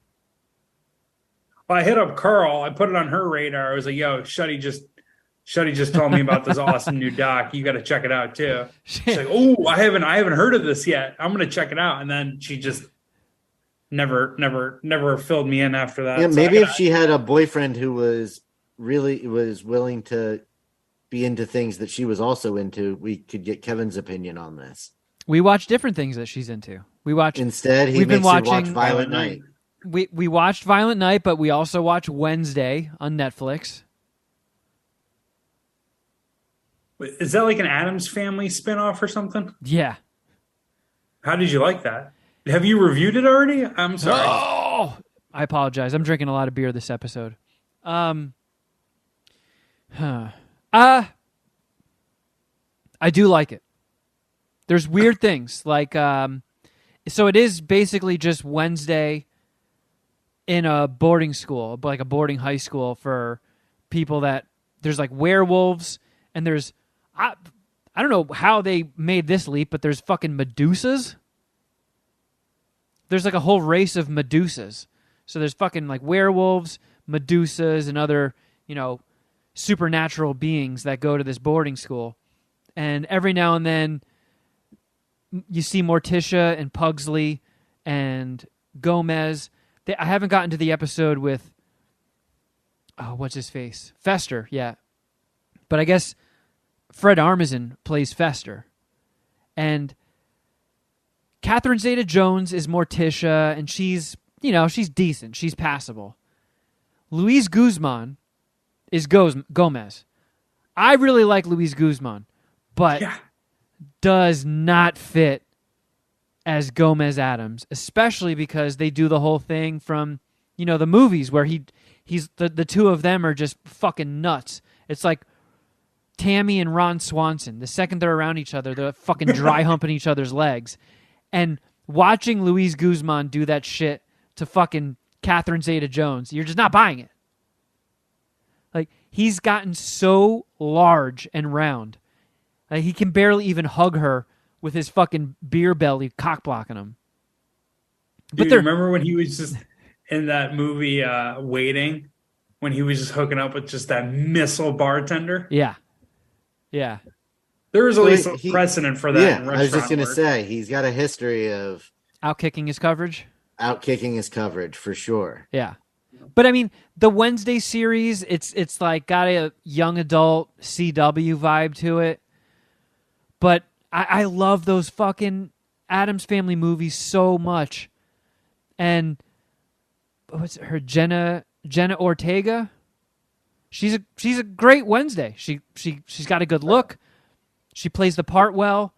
Well, I hit up Carl. I put it on her radar. I was like, "Yo, Shuddy just told me about this awesome new doc. You got to check it out too." She's like, "Oh, I haven't heard of this yet. I'm gonna check it out." And then she just never filled me in after that. Yeah, maybe if she had a boyfriend who was willing to be into things that she was also into, we could get Kevin's opinion on this. We watch different things that she's into. Instead, he makes her watch Violent Night. We watched Violent Night, but we also watched Wednesday on Netflix. Is that like an Addams Family spinoff or something? Yeah. How did you like that? Have you reviewed it already? I'm sorry. Oh, I apologize. I'm drinking a lot of beer this episode. I do like it. There's weird things like, so it is basically just Wednesday in a boarding school, like a boarding high school for people that there's like werewolves and there's, I don't know how they made this leap, but there's fucking Medusas. There's like a whole race of Medusas. So there's fucking like werewolves, Medusas, and other, supernatural beings that go to this boarding school. And every now and then you see Morticia and Pugsley and Gomez. I haven't gotten to the episode with, what's his face? Fester, yeah. But I guess Fred Armisen plays Fester. And Catherine Zeta-Jones is Morticia, and she's decent. She's passable. Luis Guzman is Gomez. I really like Luis Guzman, but does not fit as Gomez Adams, especially because they do the whole thing from, the movies where he's the two of them are just fucking nuts. It's like Tammy and Ron Swanson. The second they're around each other, they're fucking dry humping each other's legs. And watching Luis Guzman do that shit to fucking Catherine Zeta-Jones. You're just not buying it. Like, he's gotten so large and round. Like, he can barely even hug her with his fucking beer belly cock blocking him. Dude, remember when he was just in that movie Waiting? When he was just hooking up with just that missile bartender? Yeah. Yeah. There was at least a precedent for that. Yeah, I was just going to say, he's got a history of outkicking his coverage. Outkicking his coverage, for sure. Yeah. But I mean, the Wednesday series, it's like got a young adult CW vibe to it. But I love those fucking Addams Family movies so much. And what's her Jenna Ortega? She's a great Wednesday. She's got a good look. She plays the part well,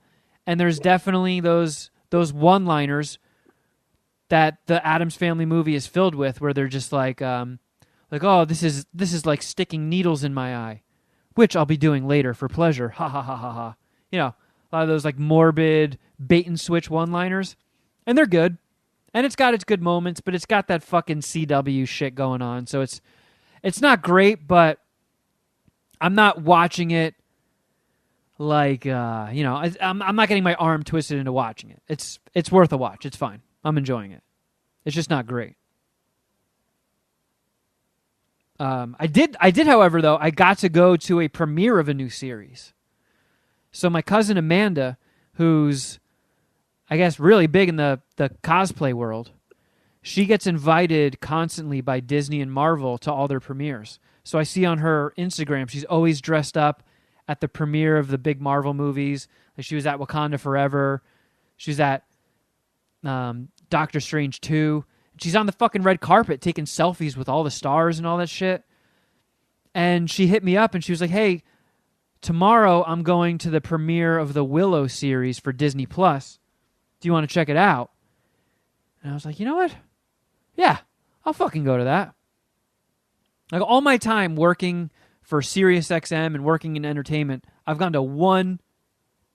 and there's definitely those one-liners that the Addams Family movie is filled with, where they're just like, oh, this is like sticking needles in my eye, which I'll be doing later for pleasure. Ha ha ha ha ha. You know, a lot of those like morbid bait and switch one-liners, and they're good, and it's got its good moments, but it's got that fucking CW shit going on, so it's not great, but I'm not watching it like I'm not getting my arm twisted into watching it. It's worth a watch. It's fine. I'm enjoying it. It's just not great. I did, however, though, I got to go to a premiere of a new series. So my cousin Amanda, who's, I guess, really big in the cosplay world, she gets invited constantly by Disney and Marvel to all their premieres. So I see on her Instagram, she's always dressed up at the premiere of the big Marvel movies. Like, she was at Wakanda Forever. She's at Doctor Strange 2. She's on the fucking red carpet taking selfies with all the stars and all that shit. And she hit me up and she was like, hey, tomorrow I'm going to the premiere of the Willow series for Disney Plus. Do you want to check it out? And I was like, you know what? Yeah, I'll fucking go to that. Like, all my time working for SiriusXM and working in entertainment, I've gone to one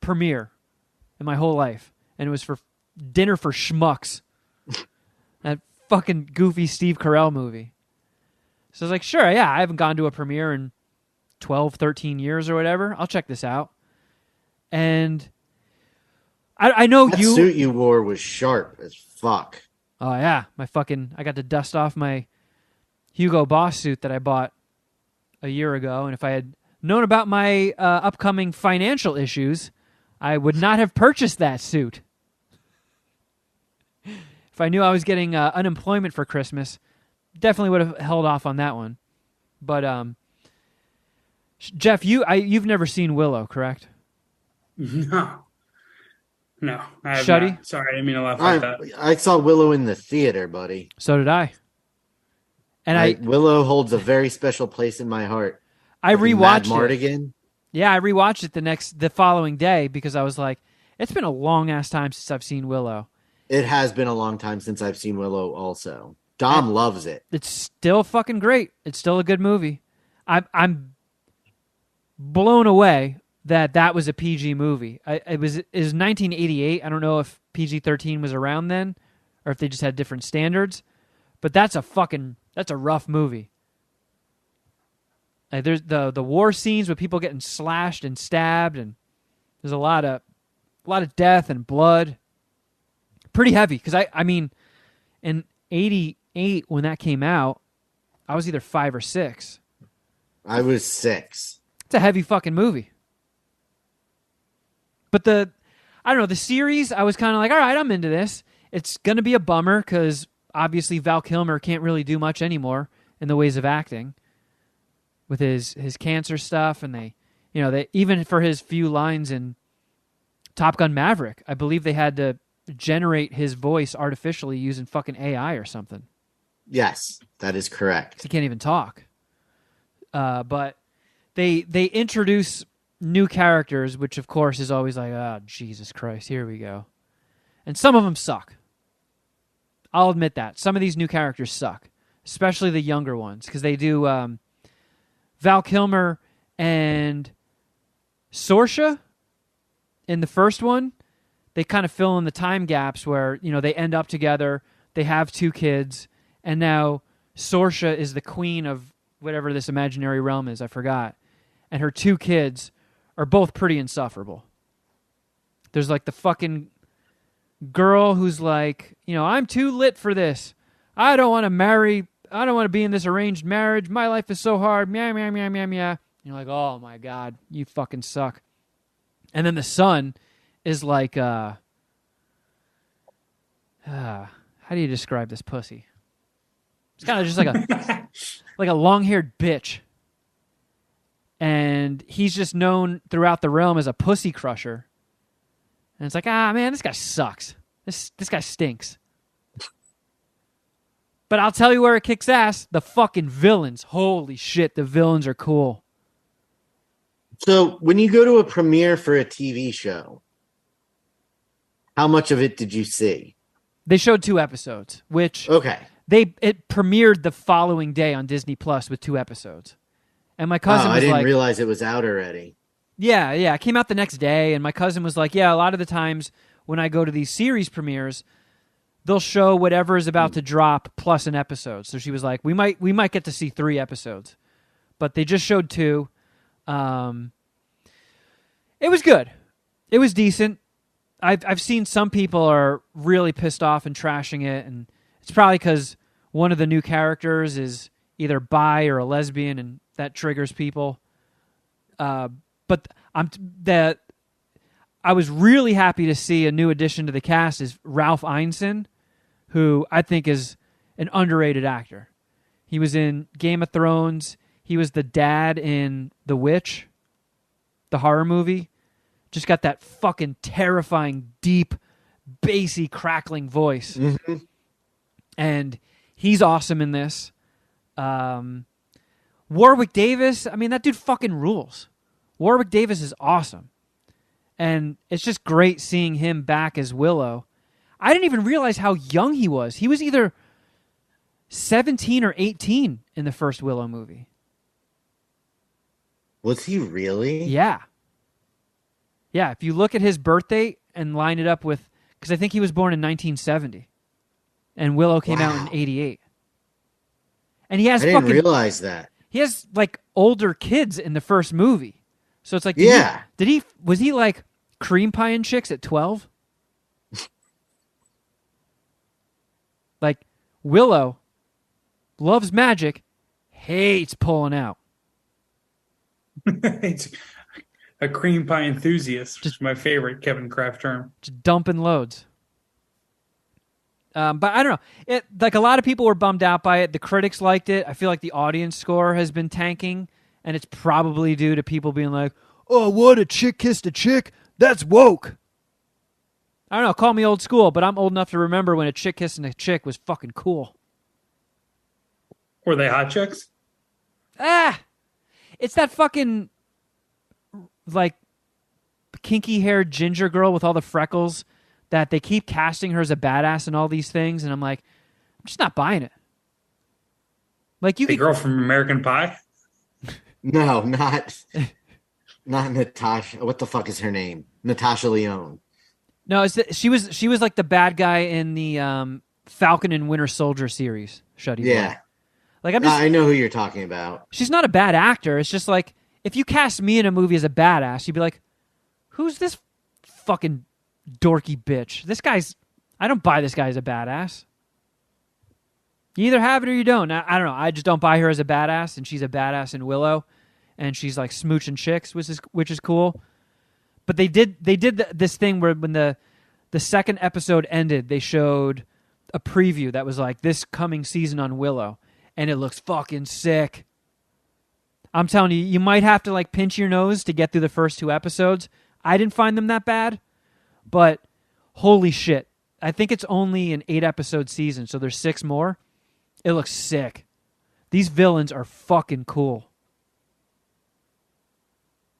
premiere in my whole life. And it was for Dinner for Schmucks. That fucking goofy Steve Carell movie. So I was like, sure, yeah, I haven't gone to a premiere in 12, 13 years or whatever. I'll check this out. And I know that suit you wore was sharp as fuck. Oh, yeah. I got to dust off my Hugo Boss suit that I bought a year ago. And if I had known about my upcoming financial issues, I would not have purchased that suit. If I knew I was getting unemployment for Christmas, definitely would have held off on that one. But, Jeff, you've never seen Willow, correct? No, I have Shuddy? not. Sorry, I didn't mean to laugh like that. I saw Willow in the theater, buddy. So did I. And Willow holds a very special place in my heart. I rewatched Mardigan. Yeah, I rewatched it the following day because I was like, it's been a long ass time since I've seen Willow. It has been a long time since I've seen Willow also. Dom loves it. It's still fucking great. It's still a good movie. I'm blown away that was a PG movie. It was 1988. I don't know if PG-13 was around then or if they just had different standards, but that's a rough movie. There's the war scenes with people getting slashed and stabbed, and there's a lot of death and blood. Pretty heavy, because I mean, in 88 when that came out, I was either 5 or 6. I was 6. It's a heavy fucking movie. But the series, I was kind of like, all right, I'm into this. It's going to be a bummer because obviously Val Kilmer can't really do much anymore in the ways of acting with his cancer stuff. And they even for his few lines in Top Gun Maverick, I believe they had to generate his voice artificially using fucking AI or something. Yes, that is correct. He can't even talk. But they introduce new characters, which of course is always like, oh, Jesus Christ, here we go. And some of them suck. I'll admit that. Some of these new characters suck, especially the younger ones, because they do Val Kilmer and Saoirse in the first one. They kind of fill in the time gaps where, they end up together, they have 2 kids, And now Sorsha is the queen of whatever this imaginary realm is. I forgot. And her 2 kids are both pretty insufferable. There's like the fucking girl who's like, I'm too lit for this. I don't want to marry. I don't want to be in this arranged marriage. My life is so hard. Meow, meow, meow, meow, meow. And you're like, oh my God, you fucking suck. And then the son is like, how do you describe this pussy? It's kind of just like a like a long-haired bitch. And he's just known throughout the realm as a pussy crusher. And it's like, man, this guy sucks. This guy stinks. But I'll tell you where it kicks ass. The fucking villains. Holy shit, the villains are cool. So when you go to a premiere for a TV show, how much of it did you see? They showed 2 episodes, which okay. It premiered the following day on Disney Plus with 2 episodes. And my cousin was I didn't like, realize it was out already. Yeah, it came out the next day, and my cousin was like, yeah, a lot of the times when I go to these series premieres, they'll show whatever is about to drop plus an episode. So she was like, we might get to see 3 episodes. But they just showed 2. It was good. It was decent. I've seen some people are really pissed off and trashing it, and it's probably because one of the new characters is either bi or a lesbian, and that triggers people. But I was really happy to see a new addition to the cast is Ralph Ineson, who I think is an underrated actor. He was in Game of Thrones. He was the dad in The Witch, the horror movie. Just got that fucking terrifying, deep, bassy, crackling voice. Mm-hmm. And he's awesome in this. Warwick Davis, I mean, that dude fucking rules. Warwick Davis is awesome. And it's just great seeing him back as Willow. I didn't even realize how young he was. He was either 17 or 18 in the first Willow movie. Was he really? Yeah. Yeah, if you look at his birth date and line it up with... Because I think he was born in 1970. And Willow came out in 88. And he has I didn't realize that. He has, like, older kids in the first movie. So it's like... Was he, like, cream pieing chicks at 12? Like, Willow loves magic, hates pulling out. It's a cream pie enthusiast, which is my favorite Kevin Kraft term. Just dumping loads. But I don't know. Like, a lot of people were bummed out by it. The critics liked it. I feel like the audience score has been tanking, and it's probably due to people being like, oh, what, a chick kissed a chick? That's woke. I don't know, call me old school, but I'm old enough to remember when a chick kissing a chick was fucking cool. Were they hot chicks? It's that fucking, like, kinky-haired ginger girl with all the freckles that they keep casting her as a badass and all these things, and I'm like, I'm just not buying it. Like, you the girl from American Pie? No, not Natasha. What the fuck is her name? Natasha Lyonne. No, she was like the bad guy in the Falcon and Winter Soldier series. Shuddy Boy. Yeah, like I know who you're talking about. She's not a bad actor. It's just like if you cast me in a movie as a badass, you'd be like, "Who's this fucking dorky bitch? I don't buy this guy as a badass." You either have it or you don't. I don't know. I just don't buy her as a badass, and she's a badass in Willow, and she's like smooching chicks, which is cool. But they did this thing where when the second episode ended, they showed a preview that was like this coming season on Willow, and it looks fucking sick. I'm telling you, you might have to like pinch your nose to get through the first 2 episodes. I didn't find them that bad, but holy shit. I think it's only an 8-episode season, so there's 6 more. It looks sick. These villains are fucking cool.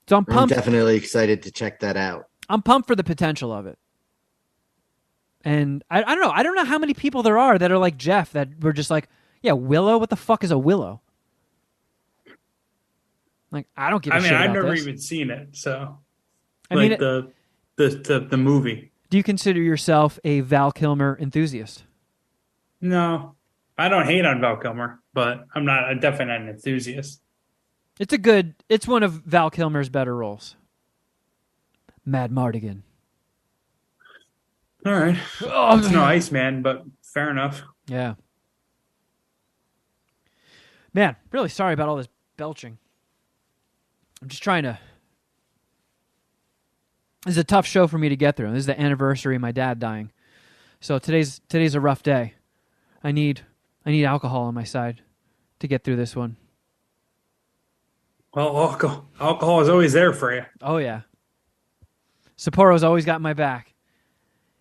So I'm pumped. I'm definitely excited to check that out. I'm pumped for the potential of it. And I don't know. I don't know how many people there are that are like Jeff that were just like, yeah, Willow? What the fuck is a Willow? Like, I don't give a shit about I've never this. even seen it, so. I like mean, the movie. Do you consider yourself a Val Kilmer enthusiast? No. I don't hate on Val Kilmer, but I'm definitely not an enthusiast. It's one of Val Kilmer's better roles. Mad Mardigan. All right. Oh, It's no Iceman, but fair enough. yeah. Man, really sorry about all this belching. I'm just trying to... This is a tough show for me to get through. This is the anniversary of my dad dying. So today's a rough day. I need alcohol on my side to get through this one. Well, alcohol is always there for you. Oh, yeah. Sapporo's always got my back.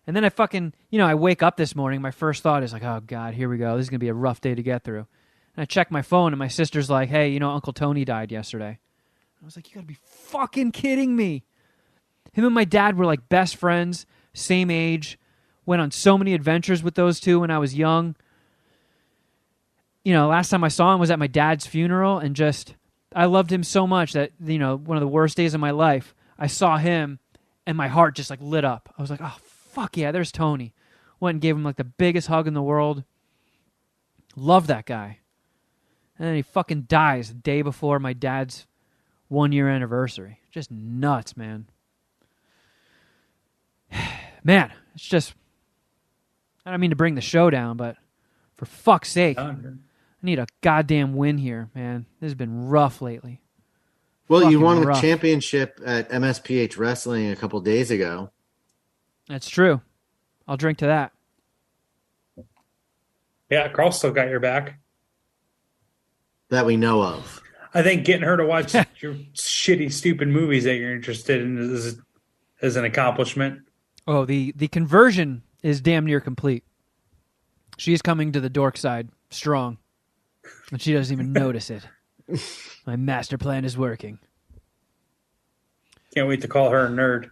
And then I wake up this morning, my first thought is like, oh, God, here we go. This is going to be a rough day to get through. And I check my phone, and my sister's like, hey, Uncle Tony died yesterday. I was like, you got to be fucking kidding me. Him and my dad were like best friends, same age, went on so many adventures with those two when I was young. Last time I saw him was at my dad's funeral, and I loved him so much that, one of the worst days of my life, I saw him, and my heart just like lit up. I was like, oh, fuck yeah, there's Tony. Went and gave him like the biggest hug in the world. Love that guy. And then he fucking dies the day before my dad's 1-year anniversary. Just nuts, man. Man, it's just... I don't mean to bring the show down, but for fuck's sake, I need a goddamn win here, man. This has been rough lately. Well, Fucking you won a rough. championship at MSPH Wrestling a couple days ago. That's true. I'll drink to that. Yeah, Carl still got your back. That we know of. I think getting her to watch your shitty, stupid movies that you're interested in is an accomplishment. Oh, the conversion is damn near complete. She's coming to the dork side strong, and she doesn't even notice it. My master plan is working. Can't wait to call her a nerd.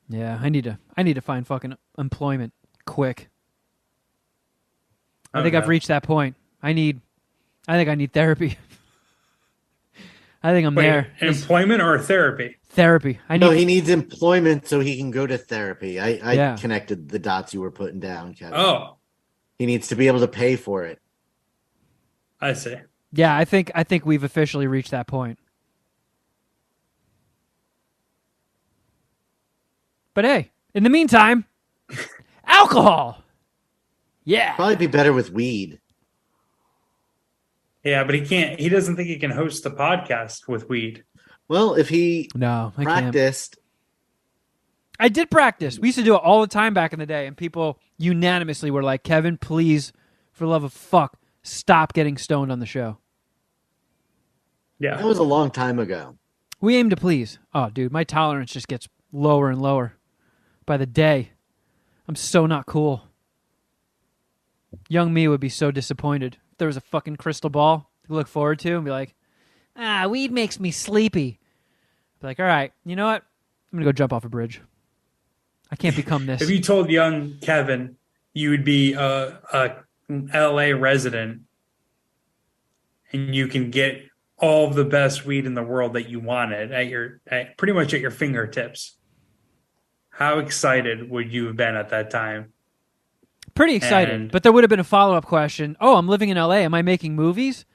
Yeah, I need to find fucking employment quick. I think I've reached that point. I think I need therapy. I think I'm there. Employment or therapy? Therapy. He needs employment so he can go to therapy. I Yeah. connected the dots you were putting down, Kevin. Oh, He needs to be able to pay for it. I see. Yeah, I think we've officially reached that point. But hey, in the meantime, alcohol. Yeah. Probably be better with weed. Yeah, but he doesn't think he can host the podcast with weed. Well, if he No, I practiced, can't. I did practice. We used to do it all the time back in the day, and people unanimously were like, Kevin, please, for the love of fuck, stop getting stoned on the show. Yeah. that was a long time ago. We aim to please. Oh, dude, my tolerance just gets lower and lower by the day. I'm so not cool. Young me would be so disappointed if there was a fucking crystal ball to look forward to and be like, weed makes me sleepy. Be like, all right, you know what? I'm going to go jump off a bridge. I can't become this. If you told young Kevin you would be a LA resident and you can get all of the best weed in the world that you wanted pretty much at your fingertips, how excited would you have been at that time? Pretty excited, but there would have been a follow-up question. Oh, I'm living in LA. Am I making movies?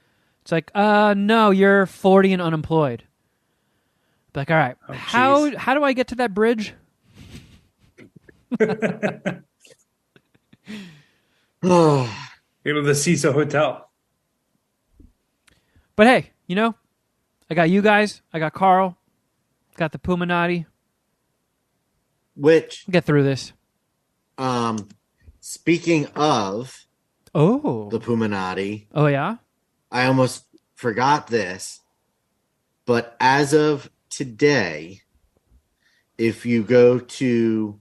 It's like, no, you're 40 and unemployed. Be like, all right, how do I get to that bridge? Go to the CISA Hotel. But hey, I got you guys. I got Carl. Got the Puminati. Which, We'll get through this. speaking of the Puminati, Oh, yeah? I almost forgot this, but as of today, if you go to,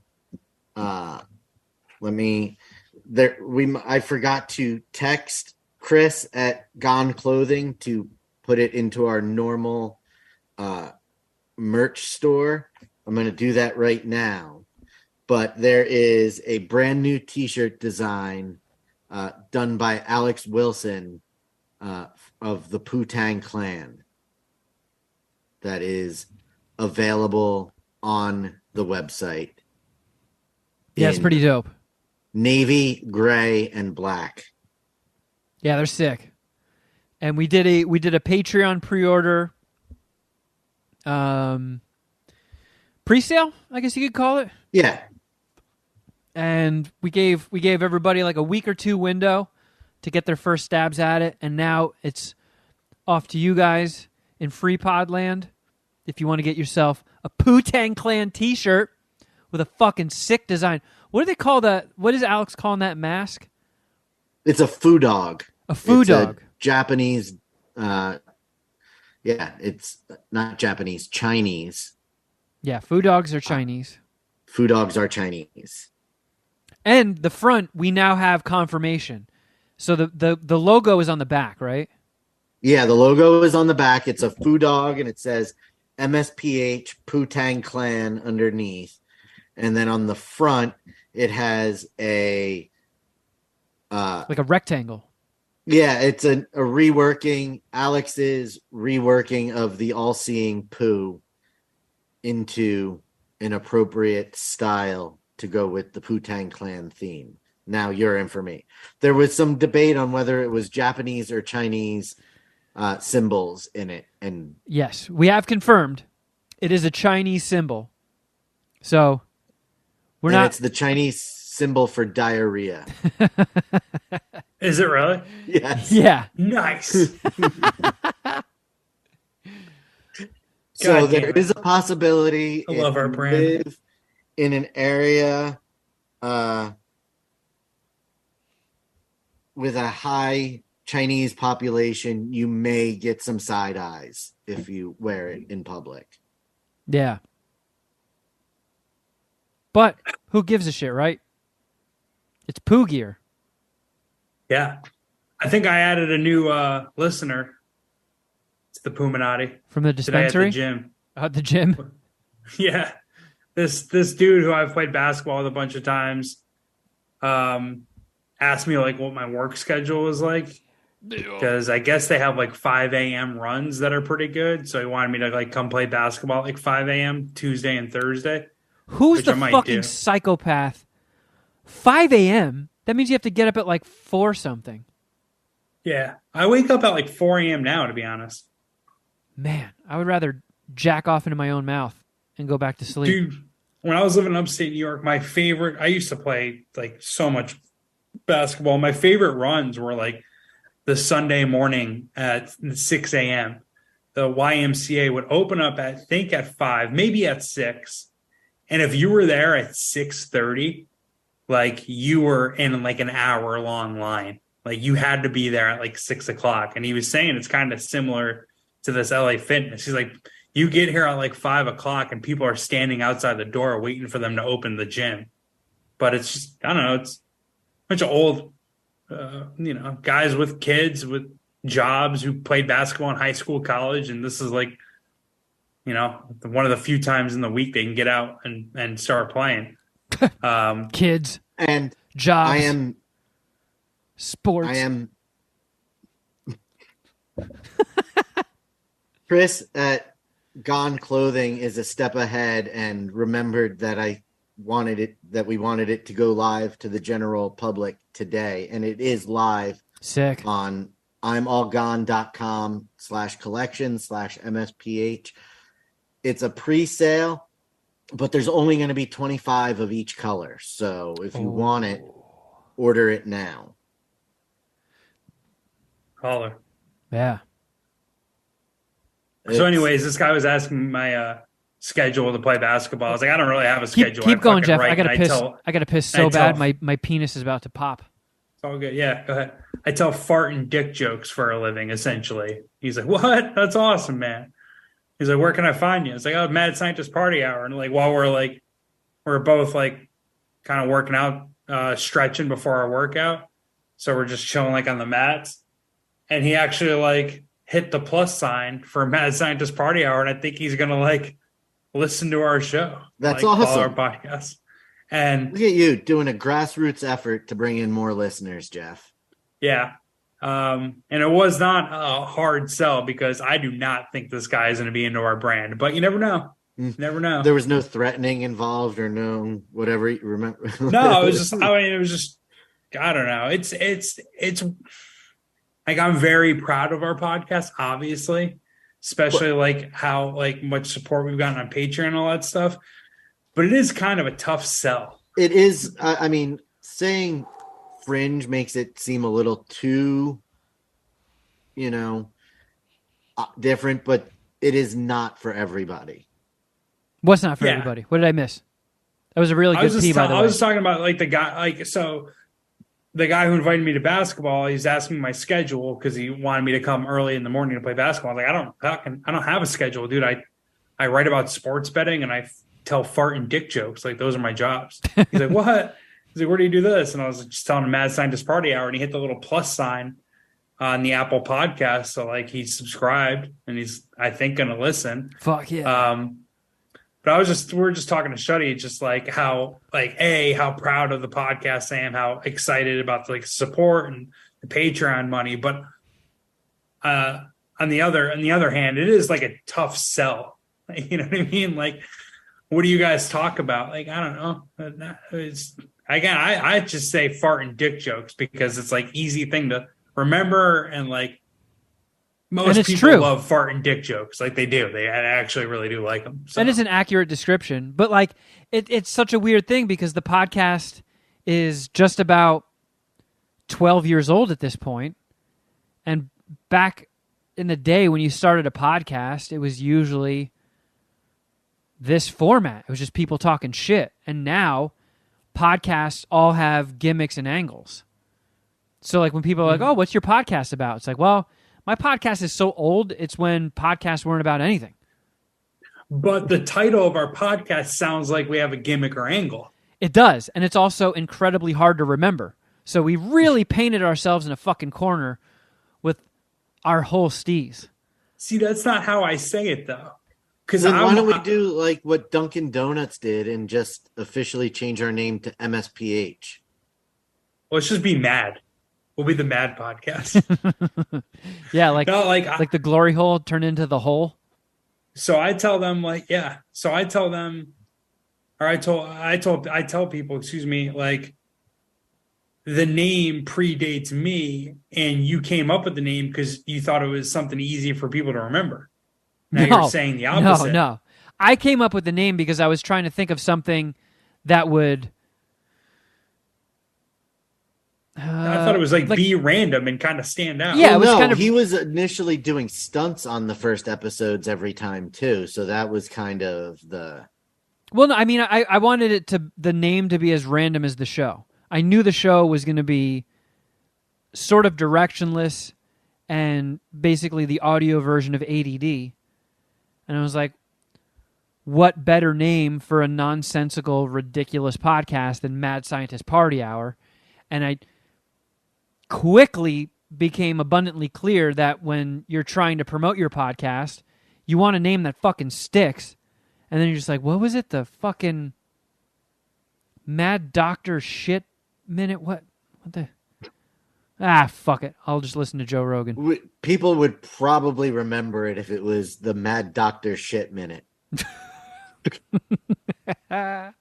I forgot to text Chris at Gone Clothing to put it into our normal merch store. I'm going to do that right now. But there is a brand new t-shirt design done by Alex Wilson of the Poo-Tang Clan that is available on the website. Yeah, it's pretty dope. navy, gray, and black. Yeah, they're sick. And we did a Patreon pre-order pre-sale, I guess you could call it. Yeah. And we gave everybody like a week or two window to get their first stabs at it, and now it's off to you guys in Free Pod Land. If you want to get yourself a Wu-Tang Clan t-shirt with a fucking sick design. What do they call that? What is Alex calling that mask? It's a foo dog. A foo dog. Japanese. It's not Japanese, Chinese. Yeah, foo dogs are Chinese. Foo dogs are Chinese. And the front, we now have confirmation. So the logo is on the back, right? Yeah, the logo is on the back. It's a foo dog, and it says MSPH Wu-Tang Clan underneath. And then on the front, it has a... like a rectangle. Yeah, it's a reworking, Alex's reworking of the all-seeing poo into an appropriate style to go with the Wu-Tang Clan theme. Now you're in for me. There was some debate on whether it was Japanese or Chinese symbols in it. And yes, we have confirmed it is a Chinese symbol. So we're not... It's the Chinese symbol for diarrhea. Is it really? Yes. Yeah. Nice. So there is a possibility. I love our brand. Live in an area with a high Chinese population, you may get some side eyes if you wear it in public. Yeah. But who gives a shit, right? It's poo gear. Yeah. I think I added a new listener. It's the Puminati. From the dispensary? Today at the gym. At the gym? Yeah. This dude who I've played basketball with a bunch of times asked me like what my work schedule was like. Because I guess they have like 5 a.m. runs that are pretty good. So he wanted me to like come play basketball at like 5 a.m. Tuesday and Thursday. Who's the fucking psychopath? 5 a.m.? That means you have to get up at like 4 something. Yeah. I wake up at like 4 a.m. now, to be honest. Man, I would rather jack off into my own mouth and go back to sleep. Dude, when I was living in upstate New York, I used to play like so much basketball. My favorite runs were like the Sunday morning at 6 a.m. The YMCA would open up at, I think at 5, maybe at 6. And if you were there at 6:30, like you were in like an hour long line. Like you had to be there at like 6 o'clock. And he was saying it's kind of similar to this LA Fitness. He's like, you get here at like 5 o'clock and people are standing outside the door waiting for them to open the gym. But it's just, I don't know, it's a bunch of old, guys with kids with jobs who played basketball in high school, college. And this is like, one of the few times in the week they can get out and start playing. Kids and jobs. Sports. Chris at Gone Clothing is a step ahead and remembered that we wanted it to go live to the general public today, and it is live. Sick. On imallgone.com/collection/MSPH. It's a pre-sale, but there's only going to be 25 of each color. So if you want it, order it now. Holler. Yeah. So anyways, this guy was asking my schedule to play basketball. I was like, I don't really have a schedule. Keep going, Jeff. I gotta piss. I gotta piss so bad. My penis is about to pop. It's all good. Yeah, go ahead. I tell fart and dick jokes for a living, essentially. He's like, what? That's awesome, man. He's like, where can I find you? It's like, oh, Mad Scientist Party Hour. And like, while we're both like kind of working out, stretching before our workout. So we're just chilling like on the mats. And he actually like hit the plus sign for Mad Scientist Party Hour. And I think he's going to like listen to our show. That's like, awesome. Follow our podcast. And look at you doing a grassroots effort to bring in more listeners, Jeff. Yeah. And it was not a hard sell because I do not think this guy is going to be into our brand, but you never know. Never know. There was no threatening involved or no whatever. You remember? No, it was just. I mean, it was just. I don't know. It's like I'm very proud of our podcast, obviously, especially like how like much support we've gotten on Patreon and all that stuff. But it is kind of a tough sell. It is. I mean, saying fringe makes it seem a little too, different, but it is not for everybody. What's not for everybody? What did I miss? That was a really good pee, by the way. I was talking about like the guy, like, so the guy who invited me to basketball, he's asking my schedule because he wanted me to come early in the morning to play basketball. I'm like, I don't have a schedule, dude. I write about sports betting and I tell fart and dick jokes. Like, those are my jobs. He's like, what? He's like, where do you do this? And I was just telling him Mad Scientist Party Hour, and he hit the little plus sign on the Apple podcast. So like, he's subscribed and he's, I think, going to listen. Fuck yeah. But we were just talking to Shuddy, just like how proud of the podcast I am, how excited about like support and the Patreon money. But on the other hand, it is like a tough sell. You know what I mean? Like, what do you guys talk about? Like, I don't know. I just say fart and dick jokes because it's like easy thing to remember, and like most people love fart and dick jokes. Like, they do. They actually really do like them. So. That is an accurate description. But like, it's such a weird thing because the podcast is just about 12 years old at this point. And back in the day when you started a podcast, it was usually this format. It was just people talking shit. And now podcasts all have gimmicks and angles. So like when people are like, oh, what's your podcast about? It's like, well, my podcast is so old, it's when podcasts weren't about anything. But the title of our podcast sounds like we have a gimmick or angle. It does. And it's also incredibly hard to remember. So we really painted ourselves in a fucking corner with our whole steez. See, that's not how I say it, though. Because why don't we do like what Dunkin' Donuts did and just officially change our name to MSPH? Let's just be mad. We'll be the Mad Podcast. Yeah, like the glory hole turned into the hole. So I tell them, like, yeah. So I tell them, or I tell people, excuse me, like, the name predates me, and you came up with the name because you thought it was something easy for people to remember. Now you're saying the opposite. No. I came up with the name because I was trying to think of something that would. I thought it was like be random and kind of stand out. Yeah, it was kind of. He was initially doing stunts on the first episodes every time too, so that was kind of the. Well, no, I mean, I wanted the name to be as random as the show. I knew the show was going to be sort of directionless and basically the audio version of ADD, and I was like, what better name for a nonsensical, ridiculous podcast than Mad Scientist Party Hour? And I quickly became abundantly clear that when you're trying to promote your podcast, you want a name that fucking sticks. And then you're just like, what was it? The fucking Mad Doctor Shit Minute? What the? Fuck it. I'll just listen to Joe Rogan. People would probably remember it if it was the Mad Doctor Shit Minute. I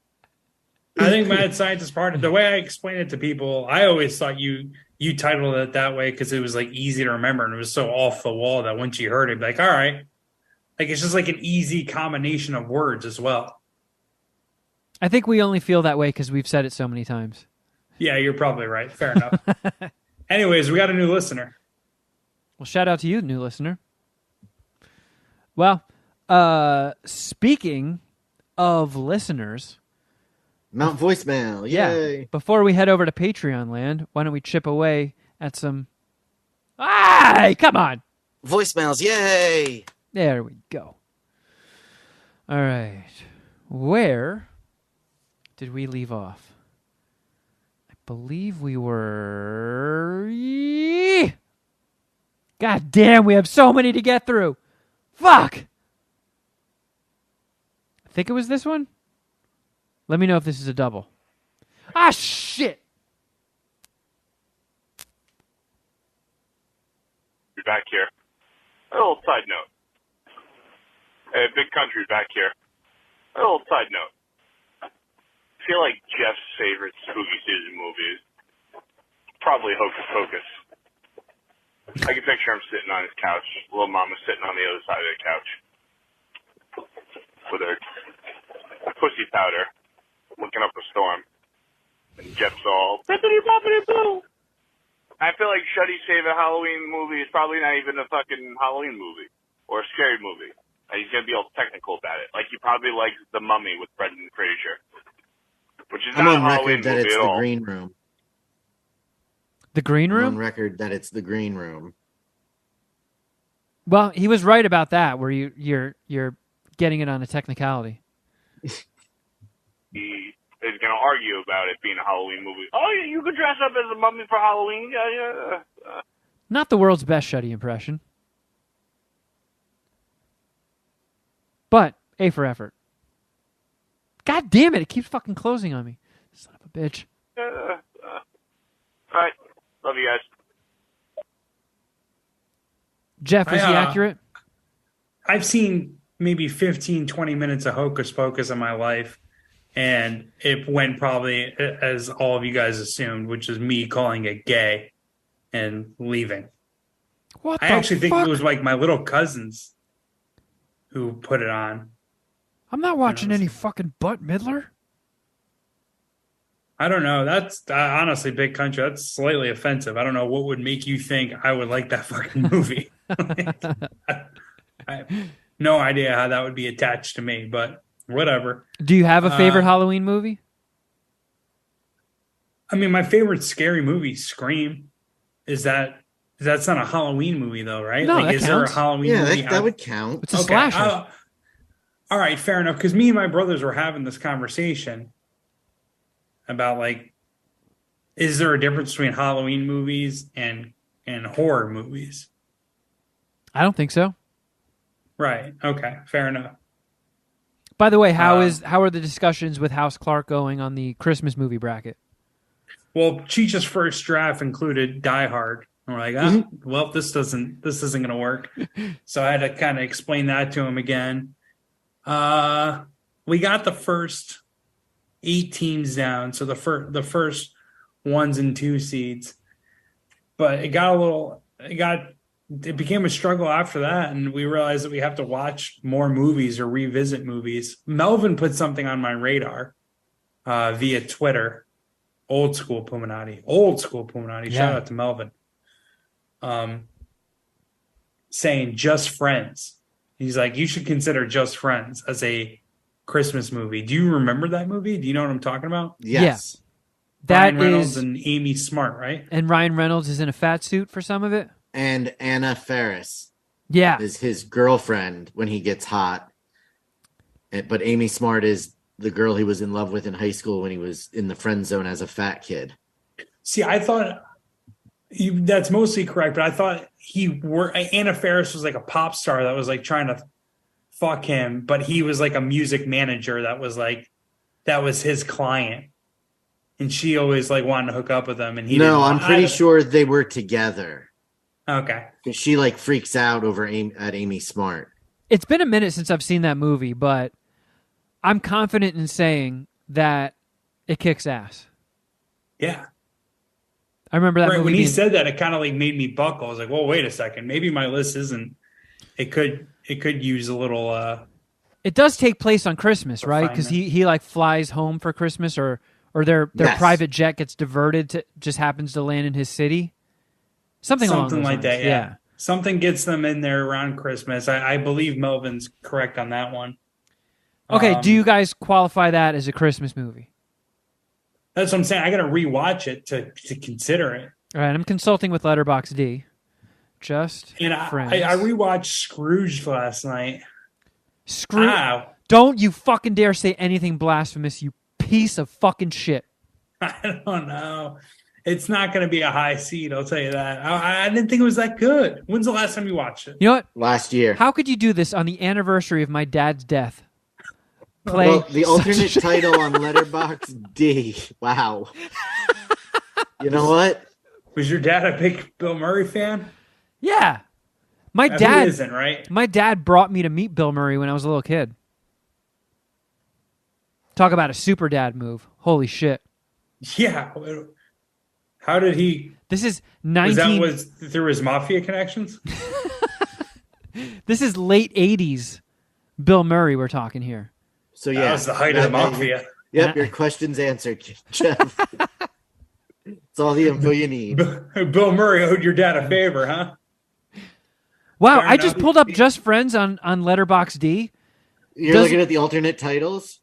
think Mad Scientist Party, the way I explain it to people, I always thought you titled it that way because it was like easy to remember, and it was so off the wall that once you heard it, like, all right, like it's just like an easy combination of words as well. I think we only feel that way because we've said it so many times. Yeah, you're probably right. Fair enough. Anyways, we got a new listener. Well, shout out to you, new listener. Well, speaking of listeners. Mount voicemail, yay. Yeah. Before we head over to Patreon land, why don't we chip away at some... come on! Voicemails, yay! There we go. All right. Where did we leave off? I believe we were... God damn, we have so many to get through. Fuck! I think it was this one? Let me know if this is a double. Shit! You're back here. A little side note. Hey, Big Country back here. A little side note. I feel like Jeff's favorite spooky season movie is probably Hocus Pocus. I can picture him sitting on his couch. Little Mama sitting on the other side of the couch with her pussy powder, looking up a storm. And Jeff's all, bippity boppity boo. I feel like Shuddy's favorite Halloween movie is probably not even a fucking Halloween movie or a scary movie. And he's going to be all technical about it. Like he probably likes The Mummy with Brendan Fraser, which is I'm not a on Halloween record that movie it's at the all. Green Room. The Green I'm on Room? record that it's the Green Room. Well, he was right about that, where you're getting it on a technicality. He is going to argue about it being a Halloween movie. Oh, yeah, you could dress up as a mummy for Halloween. Yeah. Not the world's best Shuddy impression. But A for effort. God damn it, it keeps fucking closing on me. Son of a bitch. All right. Love you guys. Jeff, is he accurate? I've seen maybe 15, 20 minutes of Hocus Pocus in my life, and it went probably as all of you guys assumed, which is me calling it gay and leaving. What I the actually think fuck? it was like my little cousins who put it on. I'm not watching any fucking butt Midler. I don't know. That's honestly, Big Country, that's slightly offensive. I don't know what would make you think I would like that fucking movie. I have no idea how that would be attached to me, but whatever. Do you have a favorite Halloween movie? I mean, my favorite scary movie, Scream. That's not a Halloween movie though, right? No, like, that is there a counts. Halloween Yeah, movie? that would count. It's a slasher. All right, fair enough. Because me and my brothers were having this conversation about like, is there a difference between Halloween movies and horror movies? I don't think so. Right. Okay. Fair enough. By the way, how are the discussions with House Clark going on the Christmas movie bracket? Well, Cheech's first draft included Die Hard. And we're like, well, this isn't going to work. So I had to kind of explain that to him again. We got the first 8 teams down, so the first 1s and 2 seeds. But it became a struggle after that, and we realized that we have to watch more movies or revisit movies. Melvin put something on my radar via Twitter. Old school Puminati. Yeah. Shout out to Melvin. Saying Just Friends. He's like, you should consider Just Friends as a Christmas movie. Do you remember that movie? Do you know what I'm talking about? Yes. Ryan Reynolds and Amy Smart, right? And Ryan Reynolds is in a fat suit for some of it. And Anna Faris Yeah. is his girlfriend when he gets hot. But Amy Smart is the girl he was in love with in high school when he was in the friend zone as a fat kid. See, I thought that's mostly correct, but I thought Anna Faris was like a pop star that was like trying to fuck him, but he was like a music manager that was his client. And she always like wanted to hook up with him, and he didn't. I'm pretty sure they were together. Okay. She like freaks out over Amy Smart. It's been a minute since I've seen that movie, but I'm confident in saying that it kicks ass. Yeah. I remember that Right, movie when he being- said that, it kind of like made me buckle. I was like, well, wait a second. Maybe my list isn't. It could use a little. It does take place on Christmas, right? Because he like flies home for Christmas, or their Yes. private jet gets diverted to just happens to land in his city. Something along those like lines. that. Yeah. Something gets them in there around Christmas. I believe Melvin's correct on that one. Okay, do you guys qualify that as a Christmas movie? That's what I'm saying. I got to rewatch it to consider it. All right, I'm consulting with Letterboxd. Just And friends. I rewatched Scrooge last night. Screw! Ow. Don't you fucking dare say anything blasphemous, you piece of fucking shit. I don't know. It's not going to be a high seed, I'll tell you that. I didn't think it was that good. When's the last time you watched it? You know what? Last year. How could you do this on the anniversary of my dad's death? Play Well, the alternate title on Letterboxd D. Wow. You know what? Was your dad a big Bill Murray fan? Yeah. My Who dad isn't, right? My dad brought me to meet Bill Murray when I was a little kid. Talk about a super dad move. Holy shit. Yeah. How did he? This is Was through his mafia connections? This is late 80s Bill Murray we're talking here. So yeah, That was the height of the mafia. Yep, your question's answered, Jeff. It's all the info you need. Bill Murray owed your dad a favor, huh? Wow, Fair I just enough. pulled up Just Friends on Letterboxd. You're looking at the alternate titles?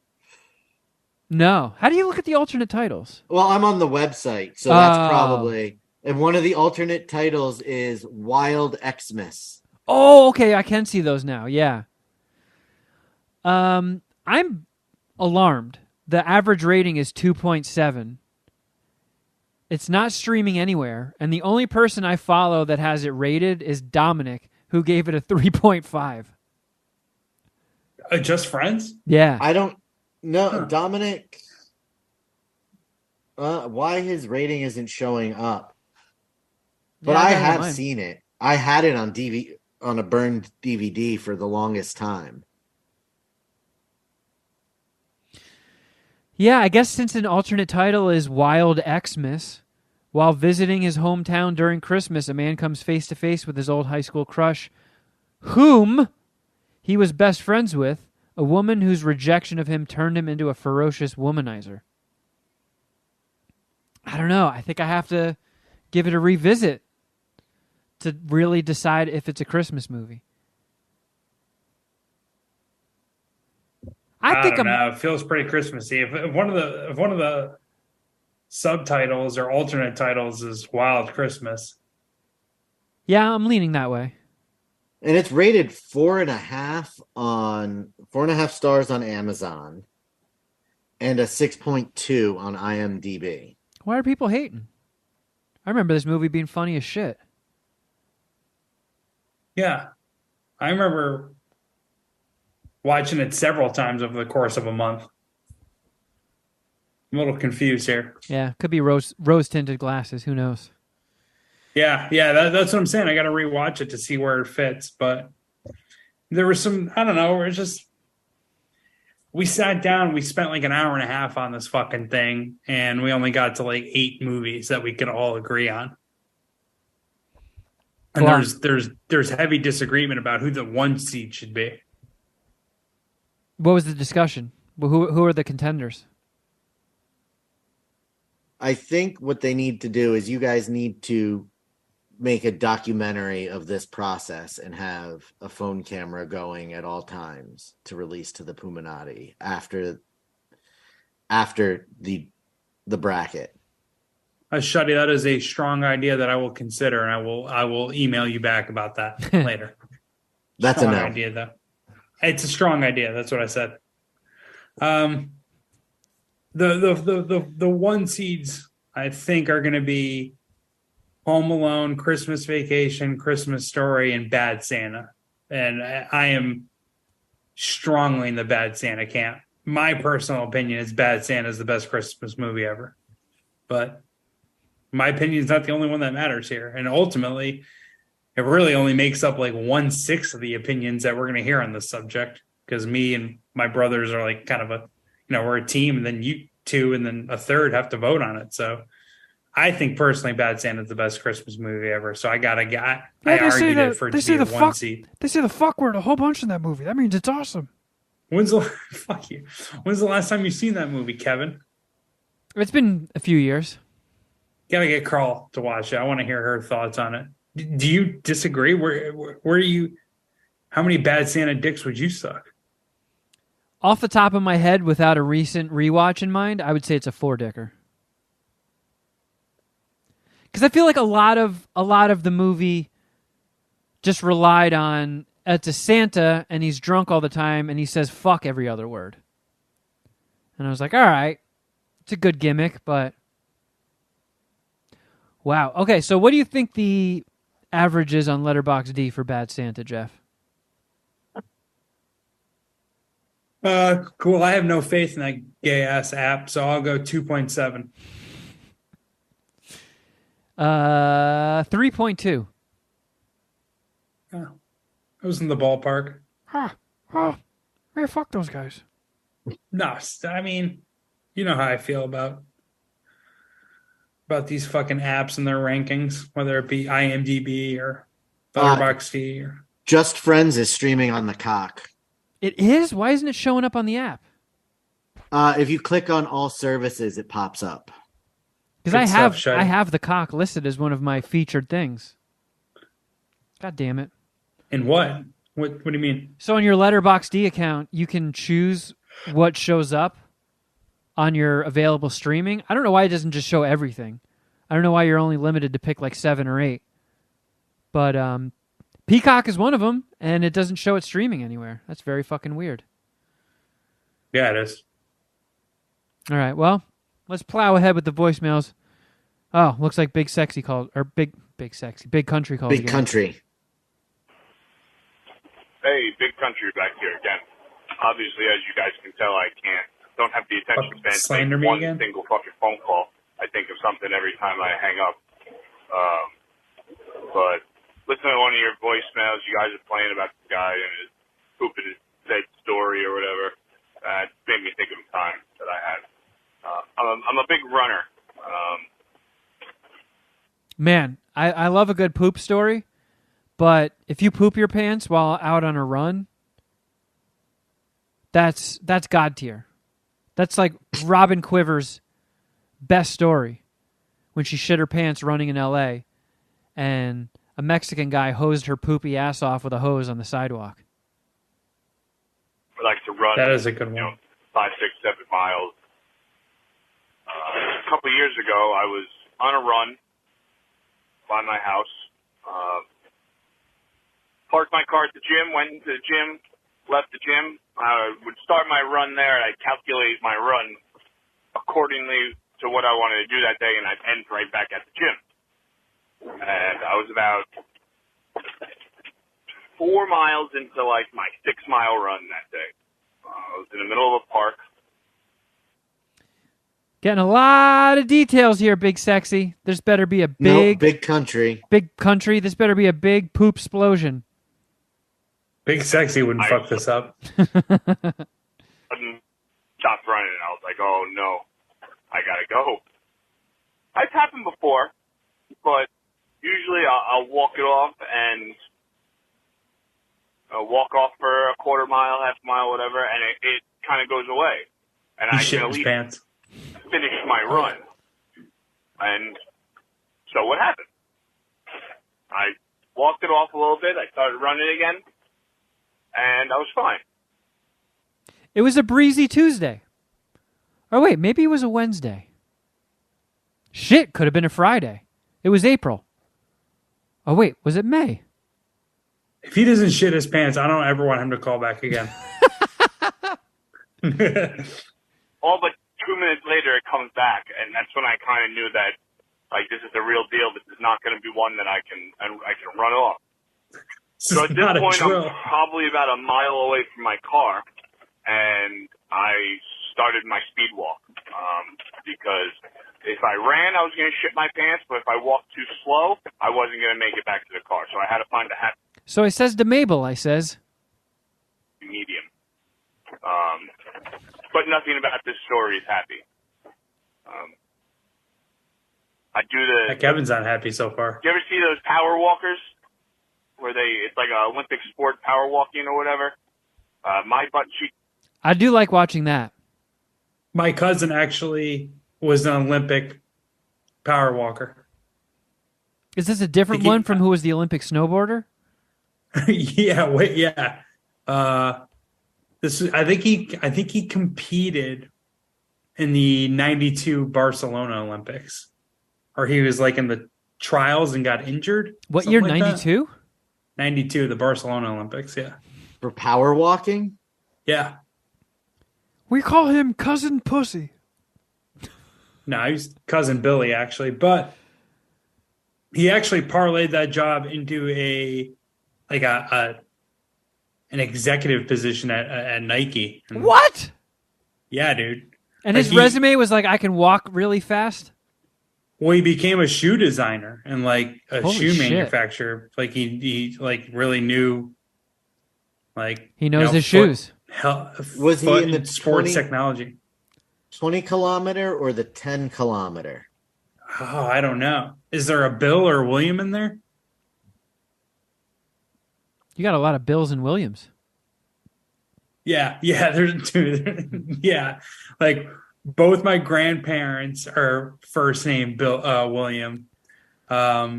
No. How do you look at the alternate titles? Well, I'm on the website, so that's Oh. probably... And one of the alternate titles is Wild Xmas. Oh, okay, I can see those now. Yeah. I'm alarmed. The average rating is 2.7. It's not streaming anywhere, and the only person I follow that has it rated is Dominic, who gave it a 3.5. Just Friends? Yeah. I don't know, Dominic. Why his rating isn't showing up? But Yeah, I got it on have mine. seen it. I had it on on a burned DVD for the longest time. Yeah, I guess since an alternate title is Wild Xmas, while visiting his hometown during Christmas, a man comes face to face with his old high school crush, whom he was best friends with, a woman whose rejection of him turned him into a ferocious womanizer. I don't know. I think I have to give it a revisit to really decide if it's a Christmas movie. I don't know. It feels pretty Christmassy. If one of the subtitles or alternate titles is Wild Christmas. Yeah, I'm leaning that way. And it's rated 4.5 stars on Amazon and a 6.2 on IMDb. Why are people hating? I remember this movie being funny as shit. Yeah. I remember watching it several times over the course of a month. I'm a little confused here. Yeah, could be rose-tinted glasses. Who knows? Yeah, that's what I'm saying. I got to rewatch it to see where it fits. But there was some, I don't know, we sat down, we spent like an hour and a half on this fucking thing, and we only got to like 8 movies that we could all agree on. And Wow. there's heavy disagreement about who the 1 seed should be. What was the discussion? Who are the contenders? I think what they need to do is you guys need to make a documentary of this process and have a phone camera going at all times to release to the Puminati after the bracket. Shuddy, that is a strong idea that I will consider, and I will email you back about that later. That's strong a no. idea, though. It's a strong idea. That's what I said. The 1 seeds I think are going to be Home Alone, Christmas Vacation, Christmas Story, and Bad Santa. And I am strongly in the Bad Santa camp. My personal opinion is Bad Santa is the best Christmas movie ever. But my opinion is not the only one that matters here. And ultimately, it really only makes up like 1/6 of the opinions that we're going to hear on this subject. Because me and my brothers are like kind of we're a team, and then you two and then a third have to vote on it. So I think personally Bad Santa is the best Christmas movie ever. So I argued it for it to be a 1 seed. They say the fuck word a whole bunch in that movie. That means it's awesome. When's the last time you've seen that movie, Kevin? It's been a few years. Gotta get Carl to watch it. I want to hear her thoughts on it. Do you disagree? Where are you? How many Bad Santa dicks would you suck? Off the top of my head, without a recent rewatch in mind, I would say it's a 4-dicker. Because I feel like a lot of the movie just relied on it's a Santa and he's drunk all the time and he says fuck every other word. And I was like, all right, it's a good gimmick, but wow. Okay, so what do you think the average is on Letterboxd for Bad Santa, Jeff? Cool. I have no faith in that gay ass app, so I'll go 2.7. 3.2. Oh, I was in the ballpark. Oh, man, fuck those guys. No, I mean, you know how I feel about these fucking apps and their rankings, whether it be IMDb or Letterboxd or Just Friends is streaming on the cock. It is? Why isn't it showing up on the app? If you click on all services, it pops up. Because Good stuff, Shuddy. I have the cock listed as one of my featured things. God damn it. in what? What do you mean? So on your Letterboxd account, you can choose what shows up on your available streaming. I don't know why it doesn't just show everything. I don't know why you're only limited to pick like 7 or 8. But Peacock is one of them, and it doesn't show it streaming anywhere. That's very fucking weird. Yeah, it is. All right, well, let's plow ahead with the voicemails. Oh, looks like Big Country called Big again. Country. Hey, Big Country back here again. Obviously, as you guys can tell, don't have the attention span to slander make me one again? single fucking phone call. I think of something every time I hang up. But listening to one of your voicemails, you guys are playing about the guy and his pooping his dead story or whatever. It made me think of a time that I had. I'm a big runner. Man, I love a good poop story, but if you poop your pants while out on a run, that's God tier. That's like Robin Quivers' best story when she shit her pants running in L.A. and a Mexican guy hosed her poopy ass off with a hose on the sidewalk. I like to run. That is a good one. 5, 6, 7 miles. A couple of years ago, I was on a run by my house. Parked my car at the gym, went to the gym, left the gym. I would start my run there, and I'd calculate my run accordingly to what I wanted to do that day, and I'd end right back at the gym. And I was about 4 miles into, like, my 6-mile run that day. I was in the middle of a park. Getting a lot of details here, Big Sexy. There's better be a Big Country. Big Country. This better be a big poop explosion. Big Sexy wouldn't fuck this up. Stopped running, and I was like, oh, no, I got to go. It's happened before, but usually I'll walk it off and walk off for a quarter mile, half mile, whatever, and it kind of goes away. And He I shit can his at least pants. finish my run. And so what happened? I walked it off a little bit. I started running again, and I was fine. It was a breezy Tuesday. Or wait, maybe it was a Wednesday. Shit, could have been a Friday. It was April. Oh wait, was it May? If he doesn't shit his pants, I don't ever want him to call back again. All but 2 minutes later, it comes back, and that's when I kind of knew that, like, this is the real deal. This is not going to be one that I can run off. So at this point, I'm probably about a mile away from my car, and I started my speed walk because if I ran, I was going to shit my pants, but if I walked too slow, I wasn't going to make it back to the car. So I had to find a happy So I says to Mabel, I says, medium. But nothing about this story is happy. Kevin's unhappy so far. You ever see those power walkers where it's like an Olympic sport, power walking or whatever? My butt cheek. I do like watching that. My cousin actually was an Olympic power walker. Is this a different one from who was the Olympic snowboarder? Yeah, wait, yeah. I think he competed in the 92 Barcelona Olympics. Or he was like in the trials and got injured. What year, 92? 92, the Barcelona Olympics, yeah. For power walking? Yeah. We call him Cousin Pussy. No, he's Cousin Billy, actually. But he actually parlayed that job into an executive position at Nike. And what? Yeah, dude. And his resume was like, I can walk really fast? Well, he became a shoe designer and like a Holy shoe shit. manufacturer. Like he like really knew, like he knows his shoes. Was he foot in the and sports 20 technology. 20 kilometer or the 10 kilometer? Oh, I don't know. Is there a Bill or a William in there? You got a lot of Bills and Williams. Yeah, there's two. Yeah, like both my grandparents are first name William. I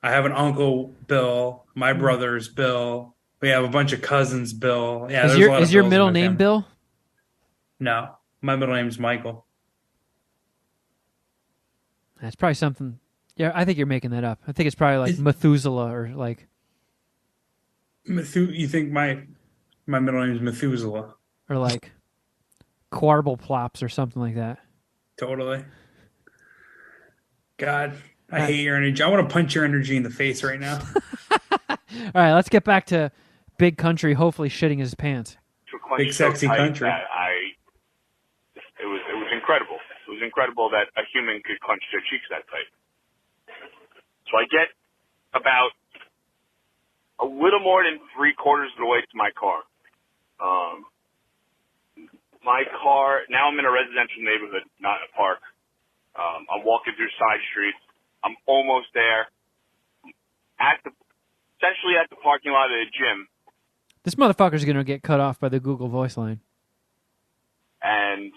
have an uncle Bill. My brother's Bill. We have a bunch of cousins Bill. Yeah, Is there's a lot your of is your Bills in middle my name family. Bill? No, my middle name's Michael. That's probably something. Yeah, I think you're making that up. I think it's probably like Methuselah or like. You think my middle name is Methuselah? Or like Quarble Plops or something like that. Totally. God, I hate your energy. I want to punch your energy in the face right now. All right, let's get back to Big Country. Hopefully, shitting his pants. Big sexy country. It was incredible. It was incredible that a human could clench their cheeks that tight. So I get about a little more than 3/4 of the way to my car. My car, now I'm in a residential neighborhood, not a park. I'm walking through side streets. I'm almost there. Essentially at the parking lot of the gym. This motherfucker's going to get cut off by the Google Voice line. And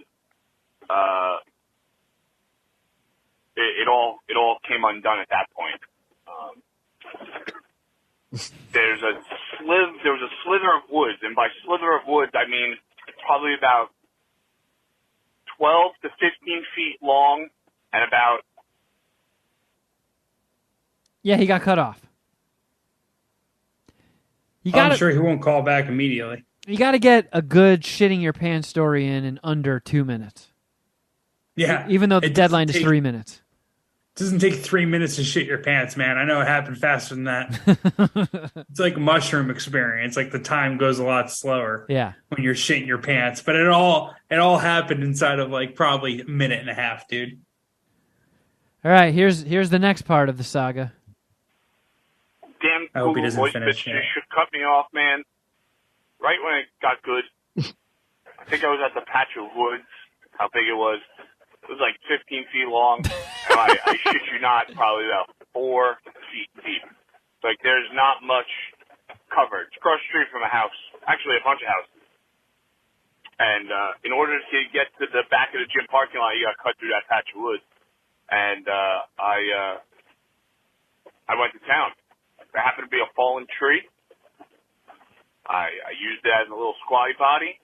it all came undone at that point. There was a slither of woods, and by slither of woods I mean probably about 12 to 15 feet long and about. Yeah, he got cut off. I'm sure he won't call back immediately. You got to get a good shitting your pants story in under 2 minutes. Yeah. Even though the deadline is 3 minutes. It doesn't take 3 minutes to shit your pants, man. I know it happened faster than that. It's like a mushroom experience. Like the time goes a lot slower. Yeah. When you're shitting your pants. But it all happened inside of like probably a minute and a half, dude. All right, here's the next part of the saga. Damn I hope he Google doesn't Voice finish bitch it. should cut me off, man. Right when it got good. I think I was at the patch of woods. How big it was. It was like 15 feet long. And I shit you not, probably about 4 feet deep. Like there's not much cover. It's across the street from a house. Actually, a bunch of houses. And in order to get to the back of the gym parking lot, you got to cut through that patch of woods. And I went to town. There happened to be a fallen tree. I used it as a little squatty potty.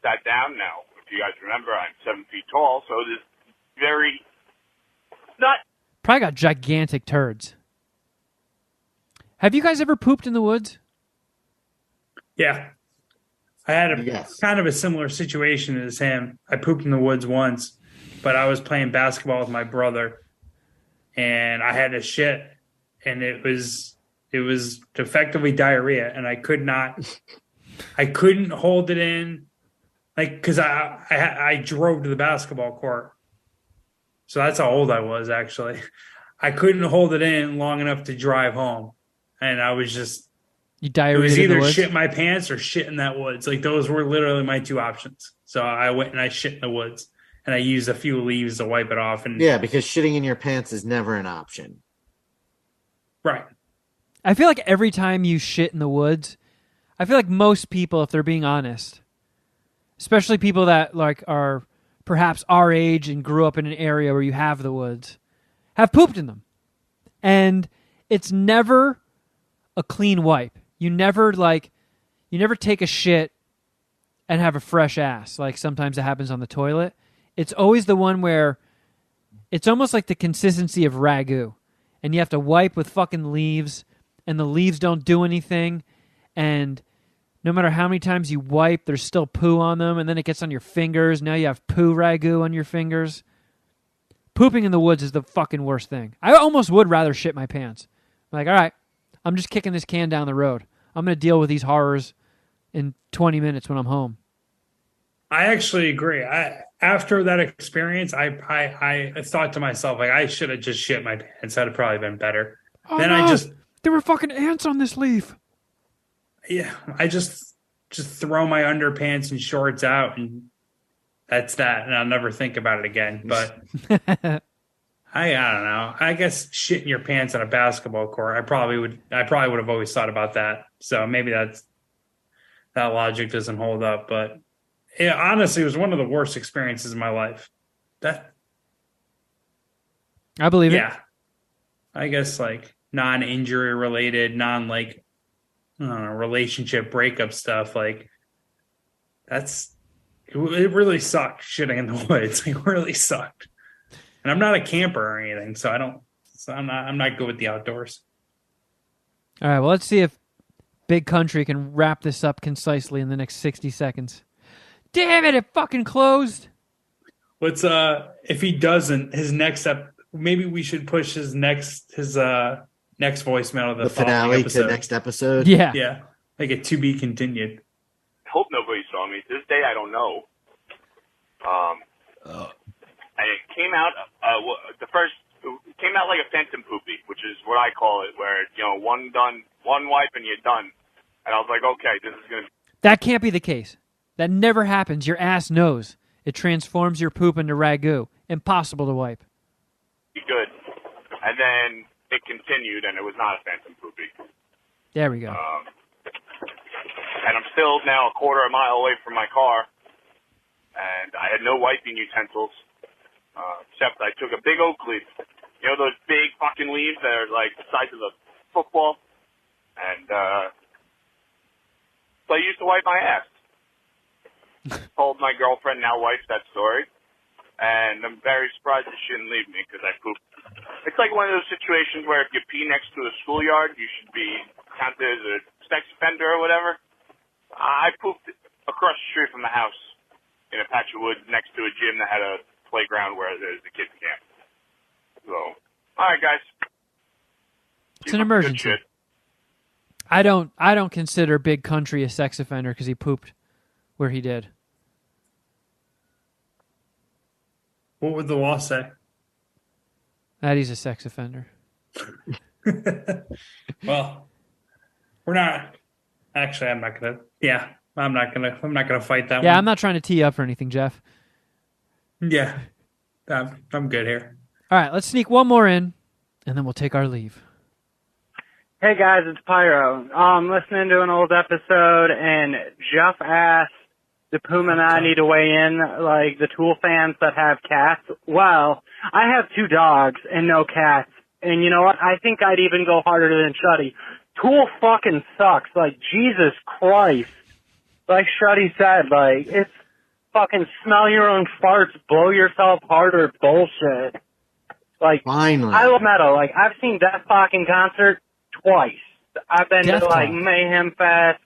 Sat down. Now, if you guys remember, I'm 7 feet tall, so this very not. Probably got gigantic turds. Have you guys ever pooped in the woods? Yeah. I had Yes. kind of a similar situation as him. I pooped in the woods once, but I was playing basketball with my brother, and I had to shit, and it was effectively diarrhea, and I couldn't hold it in, like, because I drove to the basketball court, so that's how old I was actually. I couldn't hold it in long enough to drive home, and I was just. You It diarrhea was in the either woods? shit my pants or shit in that woods. Like those were literally my two options. So I went and I shit in the woods, and I used a few leaves to wipe it off. And Yeah, because shitting in your pants is never an option. right, I feel like every time you shit in the woods, I feel like most people, if they're being honest, especially people that like are perhaps our age and grew up in an area where you have the woods, have pooped in them. And it's never a clean wipe. You never take a shit and have a fresh ass. Like sometimes it happens on the toilet. It's always the one where it's almost like the consistency of ragu. And you have to wipe with fucking leaves, and the leaves don't do anything. And no matter how many times you wipe, there's still poo on them, and then it gets on your fingers. Now you have poo ragu on your fingers. Pooping in the woods is the fucking worst thing. I almost would rather shit my pants. I'm like, all right, I'm just kicking this can down the road. I'm going to deal with these horrors in 20 minutes when I'm home. I actually agree. After that experience, I thought to myself, like, I should have just shit my pants. That'd have probably been better. Oh, Then no. I just There were fucking ants on this leaf. I just just throw my underpants and shorts out, and that's that, and I'll never think about it again. But I don't know. I guess shitting your pants on a basketball court, I probably would have always thought about that. So maybe that logic doesn't hold up. But yeah, honestly, it was one of the worst experiences of my life. I believe it. Yeah. I guess like non-injury related, like, I don't know, relationship breakup stuff. Like it really sucked shitting in the woods. It really sucked. And I'm not a camper or anything, so I'm not good with the outdoors. All right, well, let's see if Big Country can wrap this up concisely in the next 60 seconds. Damn it fucking closed. What's if he doesn't, his next maybe we should push his next voicemail of the finale episode. to next episode. Yeah. Yeah. Like a to be continued. I hope nobody saw me. To this day, I don't know. And it came out, it came out like a phantom poopy, which is what I call it, where, one wipe and you're done. And I was like, okay, this is going to... That can't be the case. That never happens. Your ass knows. It transforms your poop into ragu. Impossible to wipe. be good. And then it continued, and it was not a phantom poopy. There we go. And I'm still now a quarter of a mile away from my car, and I had no wiping utensils, except I took a big oak leaf. You know those big fucking leaves that are like the size of a football? And so I used to wipe my ass. Told my girlfriend, now wife's that story. And I'm very surprised that she didn't leave me because I pooped. It's like one of those situations where if you pee next to a schoolyard, you should be counted as a sex offender or whatever. I pooped across the street from the house in a patch of woods next to a gym that had a playground where there's a kids camp. So, all right, guys. It's an emergency. I don't consider Big Country a sex offender because he pooped where he did. What would the law say? That he's a sex offender. Well, we're not. Actually, I'm not gonna. Yeah, I'm not gonna fight that one. Yeah, I'm not trying to tee you up for anything, Jeff. Yeah, I'm good here. All right, let's sneak one more in, and then we'll take our leave. Hey guys, it's Pyro. Listening to an old episode, and Jeff asked the Puma and I need to weigh in, like the Tool fans that have cats. Well, I have 2 dogs and no cats, and you know what? I think I'd even go harder than Shuddy. Tool fucking sucks. Like, Jesus Christ. Like Shuddy said, like, it's fucking smell your own farts, blow yourself harder bullshit. Like, Finally. I love metal. Like, I've seen Death Clock in concert twice. I've been Death to, like, Clock. Mayhem Fest.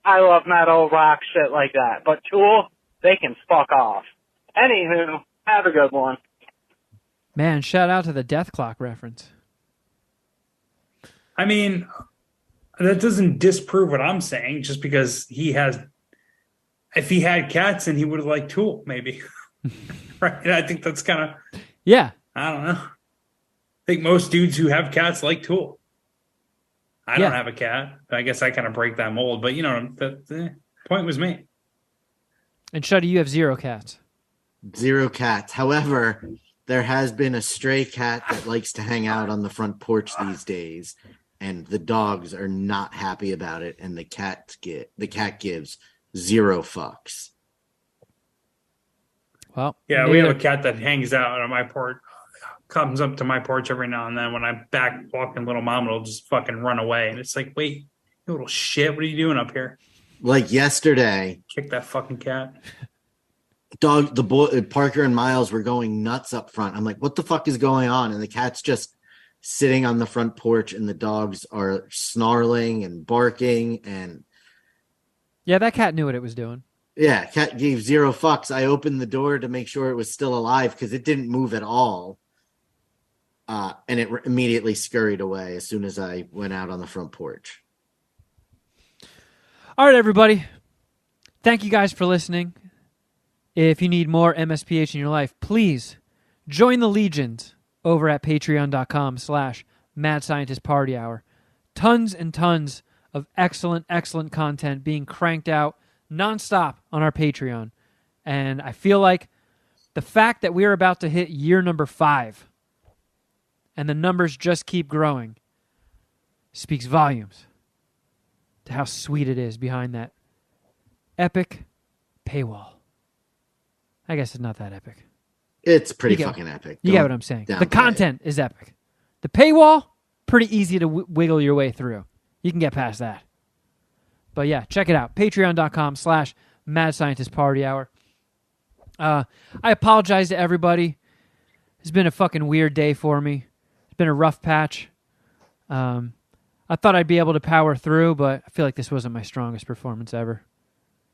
I love metal, rock, shit like that. But Tool, they can fuck off. Anywho, have a good one. Man, shout out to the Death Clock reference. I mean, that doesn't disprove what I'm saying. Just because if he had cats, and he would have liked Tool, maybe. Right? And I think that's kind of. Yeah. I don't know. I think most dudes who have cats like Tool. I don't have a cat. I guess I kind of break that mold, but the point was made. And Shuddy, you have 0 cats. 0 cats. However, there has been a stray cat that likes to hang out on the front porch these days, and the dogs are not happy about it, and the cat gives 0 fucks. Well, Yeah, we have a cat that hangs out on my porch, comes up to my porch every now and then. When I'm back walking little mom, it'll just fucking run away. And it's like, wait, you little shit, what are you doing up here? Like yesterday, Kick that fucking cat. Parker and Miles were going nuts up front. I'm like, what the fuck is going on? And the cat's just sitting on the front porch, and the dogs are snarling and barking. And yeah, that cat knew what it was doing. yeah, cat gave 0 fucks. I opened the door to make sure it was still alive because it didn't move at all. And it immediately scurried away as soon as I went out on the front porch. All right, everybody. Thank you guys for listening. If you need more MSPH in your life, please join the legions over at patreon.com/Mad Scientist Party Hour. Tons and tons of excellent, excellent content being cranked out nonstop on our Patreon. And I feel like the fact that we're about to hit year number 5 and the numbers just keep growing speaks volumes to how sweet it is behind that epic paywall. I guess it's not that epic. It's pretty fucking epic. You get what I'm saying. The downplay content is epic. The paywall, pretty easy to wiggle your way through. You can get past that. But yeah, check it out. Patreon.com/Mad Scientist Party Hour. I apologize to everybody. It's been a fucking weird day for me. It's been a rough patch. I thought I'd be able to power through, but I feel like this wasn't my strongest performance ever.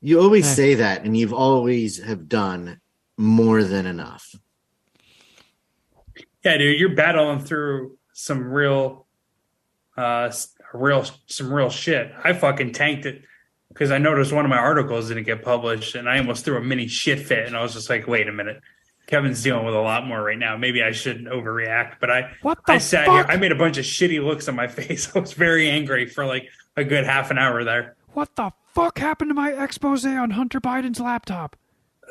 You always say that, and you've always have done more than enough. Yeah, dude, you're battling through some real shit. I fucking tanked it because I noticed one of my articles didn't get published, and I almost threw a mini shit fit, and I was just like, wait a minute. Kevin's dealing with a lot more right now. Maybe I shouldn't overreact, but I sat here. I made a bunch of shitty looks on my face. I was very angry for like a good half an hour there. What the fuck happened to my expose on Hunter Biden's laptop?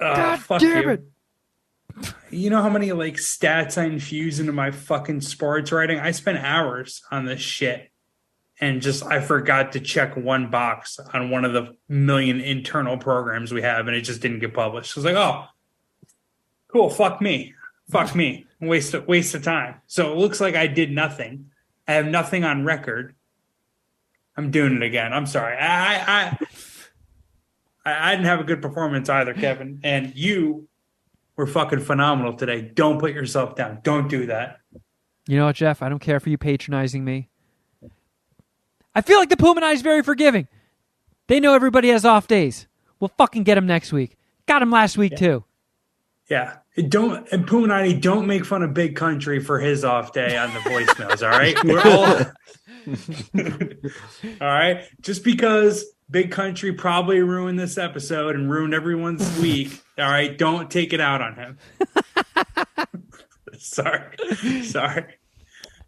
God fuck damn you. it. You know how many like stats I infuse into my fucking sports writing? I spent hours on this shit. And I forgot to check one box on one of the million internal programs we have, and it just didn't get published. I was like, oh, cool, fuck me. Waste of time. So it looks like I did nothing. I have nothing on record. I'm doing it again. I'm sorry. I didn't have a good performance either, Kevin. And you were fucking phenomenal today. Don't put yourself down. Don't do that. You know what, Jeff? I don't care for you patronizing me. I feel like the Pumanai is very forgiving. They know everybody has off days. We'll fucking get them next week. Got them last week, too. Yeah. And Pumanai, don't make fun of Big Country for his off day on the voicemails, all right? We're all... all right? Just because Big Country probably ruined this episode and ruined everyone's week, all right? Don't take it out on him. Sorry.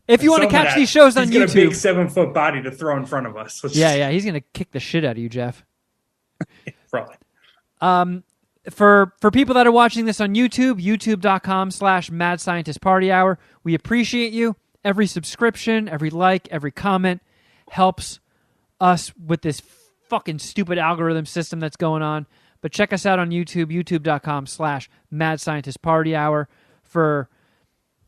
If you want to catch these shows on YouTube... He's got a big 7-foot body to throw in front of us. Yeah, he's going to kick the shit out of you, Jeff. Probably. For people that are watching this on YouTube, youtube.com/Mad Scientist Party Hour, we appreciate you. Every subscription, every like, every comment helps us with this fucking stupid algorithm system that's going on. But check us out on YouTube, youtube.com/Mad Scientist Party Hour.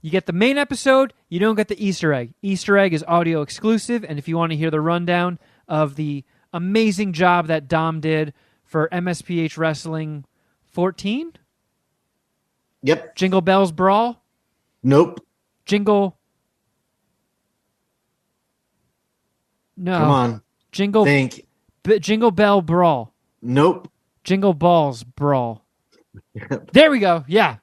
You get the main episode, you don't get the Easter egg. Easter egg is audio exclusive, and if you want to hear the rundown of the amazing job that Dom did for MSPH Wrestling 14? Yep. Jingle Bells Brawl? Nope. Jingle... No. Come on. Jingle Bell Brawl. Nope. Jingle Balls Brawl. There we go. Yeah.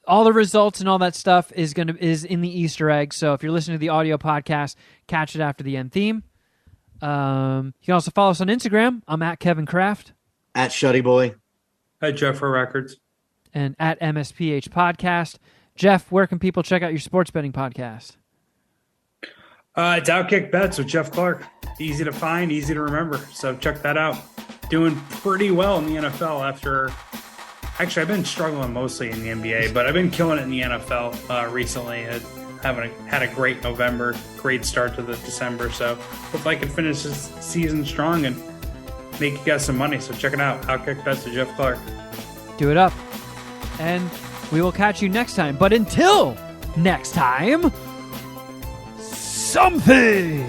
All the results and all that stuff is in the Easter egg. So if you're listening to the audio podcast, catch it after the end theme. You can also follow us on Instagram. I'm at Kevin Kraft. At Shuddy Boy. At Jeffrey Records. And at MSPH Podcast. Jeff, where can people check out your sports betting podcast? It's Outkick Bets with Jeff Clark. Easy to find, easy to remember. So check that out. Doing pretty well in the NFL after... Actually, I've been struggling mostly in the NBA, but I've been killing it in the NFL recently. Had a great November, great start to the December. So hope I can finish this season strong and make you guys some money. So check it out. Outkick Bets with Jeff Clark. Do it up. And we will catch you next time. But until next time, something